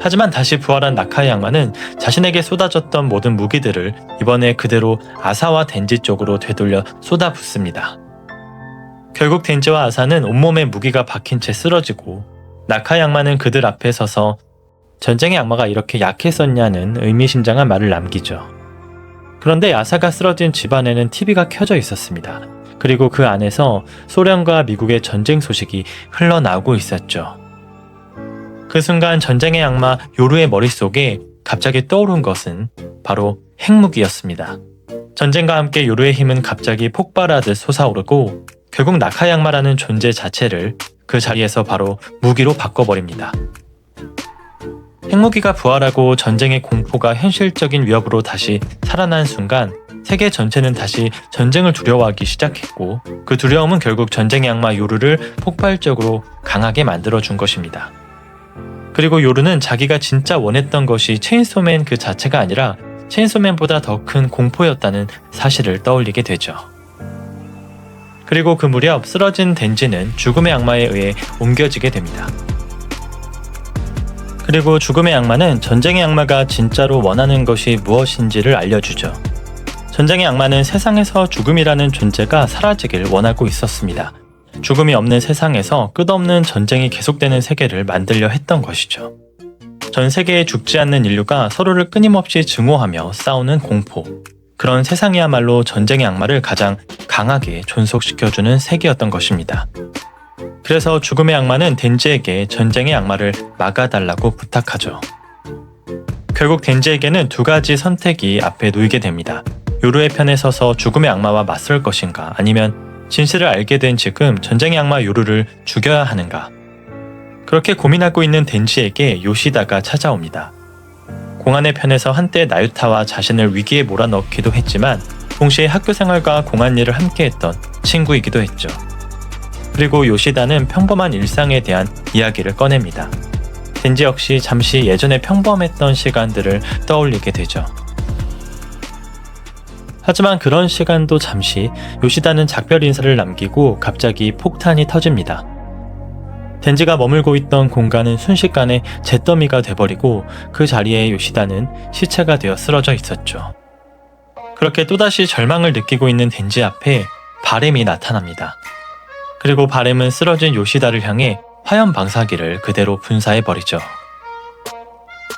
하지만 다시 부활한 나카의 악마는 자신에게 쏟아졌던 모든 무기들을 이번에 그대로 아사와 덴지 쪽으로 되돌려 쏟아붓습니다. 결국 덴지와 아사는 온몸에 무기가 박힌 채 쓰러지고 나카의 악마는 그들 앞에 서서 전쟁의 악마가 이렇게 약했었냐는 의미심장한 말을 남기죠. 그런데 아사가 쓰러진 집안에는 TV가 켜져 있었습니다. 그리고 그 안에서 소련과 미국의 전쟁 소식이 흘러나오고 있었죠. 그 순간 전쟁의 악마 요루의 머릿속에 갑자기 떠오른 것은 바로 핵무기였습니다. 전쟁과 함께 요루의 힘은 갑자기 폭발하듯 솟아오르고 결국 나카의 악마라는 존재 자체를 그 자리에서 바로 무기로 바꿔버립니다. 핵무기가 부활하고 전쟁의 공포가 현실적인 위협으로 다시 살아난 순간 세계 전체는 다시 전쟁을 두려워하기 시작했고 그 두려움은 결국 전쟁의 악마 요루를 폭발적으로 강하게 만들어준 것입니다. 그리고 요루는 자기가 진짜 원했던 것이 체인소맨 그 자체가 아니라 체인소맨보다 더 큰 공포였다는 사실을 떠올리게 되죠. 그리고 그 무렵 쓰러진 덴지는 죽음의 악마에 의해 옮겨지게 됩니다. 그리고 죽음의 악마는 전쟁의 악마가 진짜로 원하는 것이 무엇인지를 알려주죠. 전쟁의 악마는 세상에서 죽음이라는 존재가 사라지길 원하고 있었습니다. 죽음이 없는 세상에서 끝없는 전쟁이 계속되는 세계를 만들려 했던 것이죠. 전 세계에 죽지 않는 인류가 서로를 끊임없이 증오하며 싸우는 공포. 그런 세상이야말로 전쟁의 악마를 가장 강하게 존속시켜주는 세계였던 것입니다. 그래서 죽음의 악마는 덴지에게 전쟁의 악마를 막아달라고 부탁하죠. 결국 덴지에게는 두 가지 선택이 앞에 놓이게 됩니다. 요루의 편에 서서 죽음의 악마와 맞설 것인가, 아니면 진실을 알게 된 지금 전쟁의 악마 요루를 죽여야 하는가. 그렇게 고민하고 있는 덴지에게 요시다가 찾아옵니다. 공안의 편에서 한때 나유타와 자신을 위기에 몰아넣기도 했지만 동시에 학교 생활과 공안 일을 함께했던 친구이기도 했죠. 그리고 요시다는 평범한 일상에 대한 이야기를 꺼냅니다. 덴지 역시 잠시 예전에 평범했던 시간들을 떠올리게 되죠. 하지만 그런 시간도 잠시 요시다는 작별 인사를 남기고 갑자기 폭탄이 터집니다. 덴지가 머물고 있던 공간은 순식간에 잿더미가 돼버리고 그 자리에 요시다는 시체가 되어 쓰러져 있었죠. 그렇게 또다시 절망을 느끼고 있는 덴지 앞에 바렘이 나타납니다. 그리고 바렘은 쓰러진 요시다를 향해 화염 방사기를 그대로 분사해버리죠.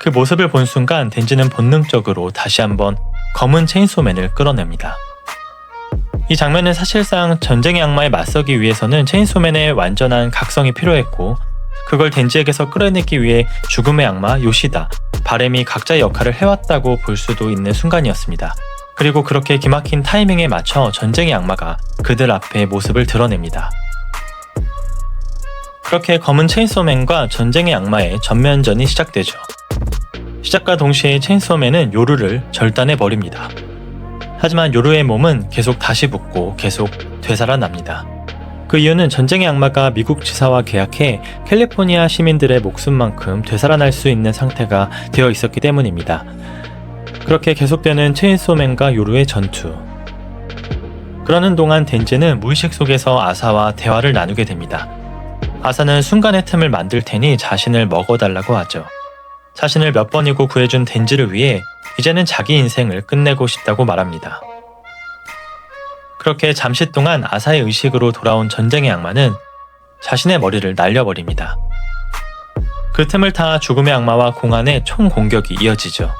그 모습을 본 순간 덴지는 본능적으로 다시 한번 검은 체인소맨을 끌어냅니다. 이 장면은 사실상 전쟁의 악마에 맞서기 위해서는 체인소맨의 완전한 각성이 필요했고, 그걸 덴지에게서 끌어내기 위해 죽음의 악마, 요시다, 바렘이 각자의 역할을 해왔다고 볼 수도 있는 순간이었습니다. 그리고 그렇게 기막힌 타이밍에 맞춰 전쟁의 악마가 그들 앞에 모습을 드러냅니다. 그렇게 검은 체인소맨과 전쟁의 악마의 전면전이 시작되죠. 시작과 동시에 체인소맨은 요루를 절단해버립니다. 하지만 요루의 몸은 계속 다시 붙고 계속 되살아납니다. 그 이유는 전쟁의 악마가 미국 지사와 계약해 캘리포니아 시민들의 목숨만큼 되살아날 수 있는 상태가 되어 있었기 때문입니다. 그렇게 계속되는 체인소맨과 요루의 전투. 그러는 동안 덴지는 무의식 속에서 아사와 대화를 나누게 됩니다. 아사는 순간의 틈을 만들 테니 자신을 먹어달라고 하죠. 자신을 몇 번이고 구해준 덴지를 위해 이제는 자기 인생을 끝내고 싶다고 말합니다. 그렇게 잠시 동안 아사의 의식으로 돌아온 전쟁의 악마는 자신의 머리를 날려버립니다. 그 틈을 타 죽음의 악마와 공안의 총 공격이 이어지죠.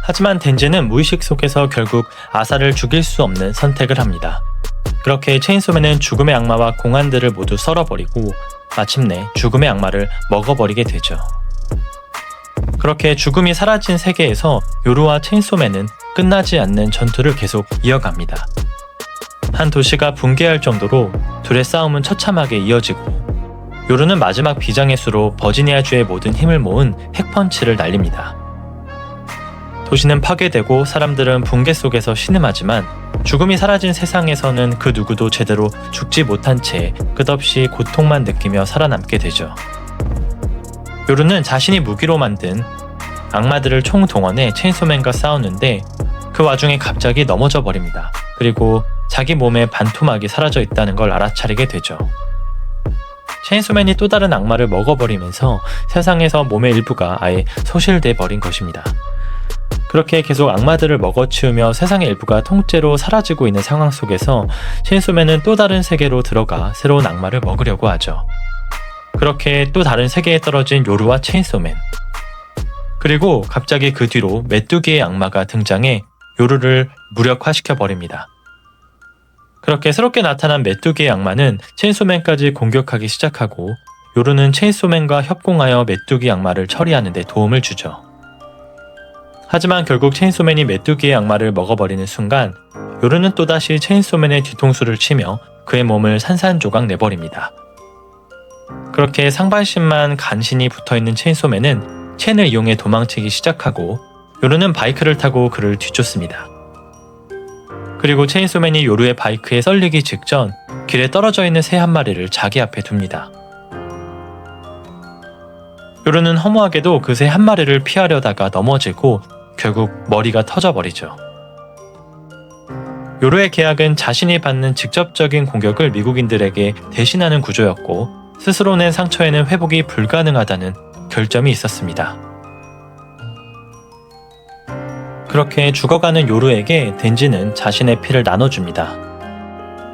하지만 덴지는 무의식 속에서 결국 아사를 죽일 수 없는 선택을 합니다. 그렇게 체인소맨은 죽음의 악마와 공안들을 모두 썰어버리고 마침내 죽음의 악마를 먹어버리게 되죠. 그렇게 죽음이 사라진 세계에서 요루와 체인소맨은 끝나지 않는 전투를 계속 이어갑니다. 한 도시가 붕괴할 정도로 둘의 싸움은 처참하게 이어지고, 요루는 마지막 비장의 수로 버지니아주의 모든 힘을 모은 핵펀치를 날립니다. 도시는 파괴되고 사람들은 붕괴 속에서 신음하지만 죽음이 사라진 세상에서는 그 누구도 제대로 죽지 못한 채 끝없이 고통만 느끼며 살아남게 되죠. 요루는 자신이 무기로 만든 악마들을 총동원해 체인소맨과 싸우는데 그 와중에 갑자기 넘어져 버립니다. 그리고 자기 몸에 반토막이 사라져 있다는 걸 알아차리게 되죠. 체인소맨이 또 다른 악마를 먹어버리면서 세상에서 몸의 일부가 아예 소실돼 버린 것입니다. 그렇게 계속 악마들을 먹어치우며 세상의 일부가 통째로 사라지고 있는 상황 속에서 체인소맨은 또 다른 세계로 들어가 새로운 악마를 먹으려고 하죠. 그렇게 또 다른 세계에 떨어진 요루와 체인소맨. 그리고 갑자기 그 뒤로 메뚜기의 악마가 등장해 요루를 무력화시켜버립니다. 그렇게 새롭게 나타난 메뚜기의 악마는 체인소맨까지 공격하기 시작하고, 요루는 체인소맨과 협공하여 메뚜기 악마를 처리하는 데 도움을 주죠. 하지만 결국 체인소맨이 메뚜기의 악마를 먹어버리는 순간 요루는 또다시 체인소맨의 뒤통수를 치며 그의 몸을 산산조각 내버립니다. 그렇게 상반신만 간신히 붙어있는 체인소맨은 첸을 이용해 도망치기 시작하고, 요루는 바이크를 타고 그를 뒤쫓습니다. 그리고 체인소맨이 요루의 바이크에 썰리기 직전 길에 떨어져 있는 새 한 마리를 자기 앞에 둡니다. 요루는 허무하게도 그 새 한 마리를 피하려다가 넘어지고 결국 머리가 터져버리죠. 요루의 계약은 자신이 받는 직접적인 공격을 미국인들에게 대신하는 구조였고 스스로 낸 상처에는 회복이 불가능하다는 결점이 있었습니다. 그렇게 죽어가는 요루에게 덴지는 자신의 피를 나눠줍니다.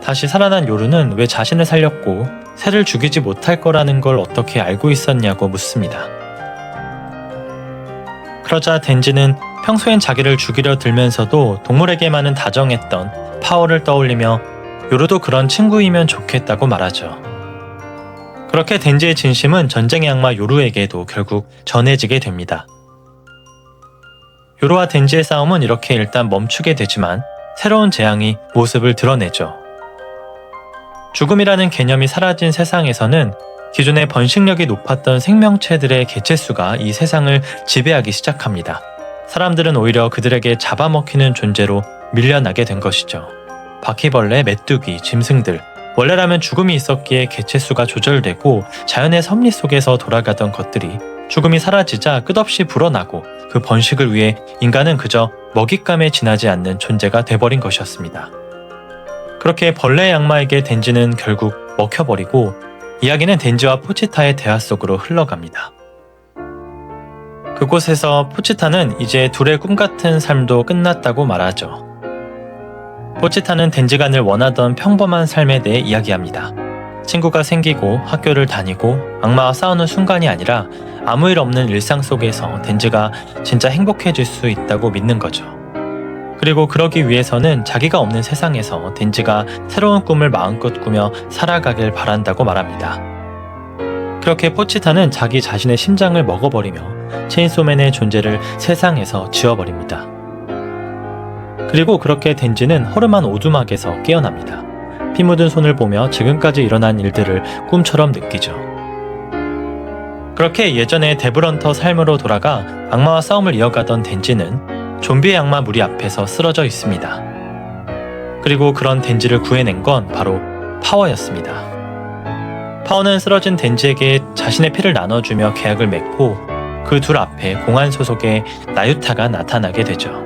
다시 살아난 요루는 왜 자신을 살렸고 새를 죽이지 못할 거라는 걸 어떻게 알고 있었냐고 묻습니다. 그러자 덴지는 평소엔 자기를 죽이려 들면서도 동물에게만은 다정했던 파워를 떠올리며 요루도 그런 친구이면 좋겠다고 말하죠. 그렇게 덴지의 진심은 전쟁의 악마 요루에게도 결국 전해지게 됩니다. 요루와 덴지의 싸움은 이렇게 일단 멈추게 되지만 새로운 재앙이 모습을 드러내죠. 죽음이라는 개념이 사라진 세상에서는 기존의 번식력이 높았던 생명체들의 개체수가 이 세상을 지배하기 시작합니다. 사람들은 오히려 그들에게 잡아먹히는 존재로 밀려나게 된 것이죠. 바퀴벌레, 메뚜기, 짐승들, 원래라면 죽음이 있었기에 개체수가 조절되고 자연의 섭리 속에서 돌아가던 것들이 죽음이 사라지자 끝없이 불어나고 그 번식을 위해 인간은 그저 먹잇감에 지나지 않는 존재가 돼버린 것이었습니다. 그렇게 벌레의 악마에게 덴지는 결국 먹혀버리고 이야기는 덴지와 포치타의 대화 속으로 흘러갑니다. 그곳에서 포치타는 이제 둘의 꿈같은 삶도 끝났다고 말하죠. 포치타는 덴지가 늘 원하던 평범한 삶에 대해 이야기합니다. 친구가 생기고 학교를 다니고 악마와 싸우는 순간이 아니라 아무 일 없는 일상 속에서 덴지가 진짜 행복해질 수 있다고 믿는 거죠. 그리고 그러기 위해서는 자기가 없는 세상에서 덴지가 새로운 꿈을 마음껏 꾸며 살아가길 바란다고 말합니다. 그렇게 포치타는 자기 자신의 심장을 먹어버리며 체인소맨의 존재를 세상에서 지워버립니다. 그리고 그렇게 덴지는 허름한 오두막에서 깨어납니다. 피 묻은 손을 보며 지금까지 일어난 일들을 꿈처럼 느끼죠. 그렇게 예전의 데브런터 삶으로 돌아가 악마와 싸움을 이어가던 덴지는 좀비의 악마 무리 앞에서 쓰러져 있습니다. 그리고 그런 덴지를 구해낸 건 바로 파워였습니다. 파워는 쓰러진 덴지에게 자신의 피를 나눠주며 계약을 맺고 그 둘 앞에 공안 소속의 나유타가 나타나게 되죠.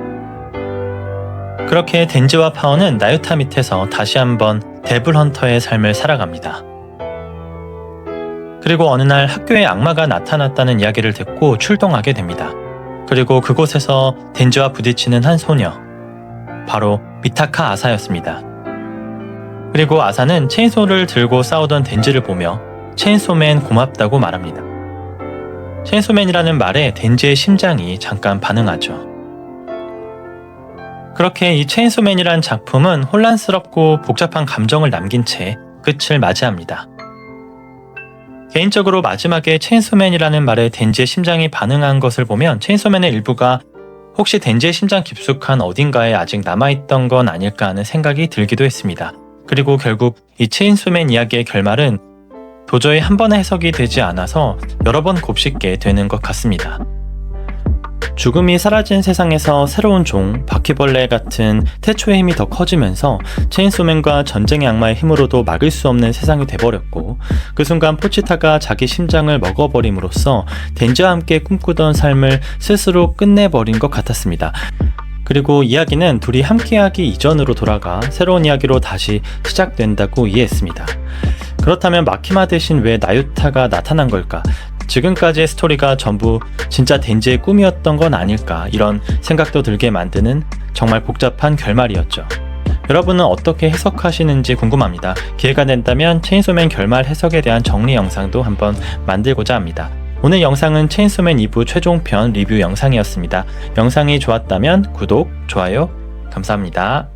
그렇게 덴지와 파워는 나유타 밑에서 다시 한번 데블헌터의 삶을 살아갑니다. 그리고 어느 날 학교에 악마가 나타났다는 이야기를 듣고 출동하게 됩니다. 그리고 그곳에서 덴지와 부딪히는 한 소녀, 바로 미타카 아사였습니다. 그리고 아사는 체인소를 들고 싸우던 덴지를 보며 체인소맨 고맙다고 말합니다. 체인소맨이라는 말에 덴지의 심장이 잠깐 반응하죠. 그렇게 이 체인소맨이란 작품은 혼란스럽고 복잡한 감정을 남긴 채 끝을 맞이합니다. 개인적으로 마지막에 체인소맨이라는 말에 덴지의 심장이 반응한 것을 보면 체인소맨의 일부가 혹시 덴지의 심장 깊숙한 어딘가에 아직 남아있던 건 아닐까 하는 생각이 들기도 했습니다. 그리고 결국 이 체인소맨 이야기의 결말은 도저히 한 번의 해석이 되지 않아서 여러 번 곱씹게 되는 것 같습니다. 죽음이 사라진 세상에서 새로운 종, 바퀴벌레 같은 태초의 힘이 더 커지면서 체인소맨과 전쟁의 악마의 힘으로도 막을 수 없는 세상이 돼버렸고 그 순간 포치타가 자기 심장을 먹어버림으로써 덴지와 함께 꿈꾸던 삶을 스스로 끝내버린 것 같았습니다. 그리고 이야기는 둘이 함께하기 이전으로 돌아가 새로운 이야기로 다시 시작된다고 이해했습니다. 그렇다면 마키마 대신 왜 나유타가 나타난 걸까? 지금까지의 스토리가 전부 진짜 덴지의 꿈이었던 건 아닐까, 이런 생각도 들게 만드는 정말 복잡한 결말이었죠. 여러분은 어떻게 해석하시는지 궁금합니다. 기회가 된다면 체인소맨 결말 해석에 대한 정리 영상도 한번 만들고자 합니다. 오늘 영상은 체인소맨 2부 최종편 리뷰 영상이었습니다. 영상이 좋았다면 구독, 좋아요 감사합니다.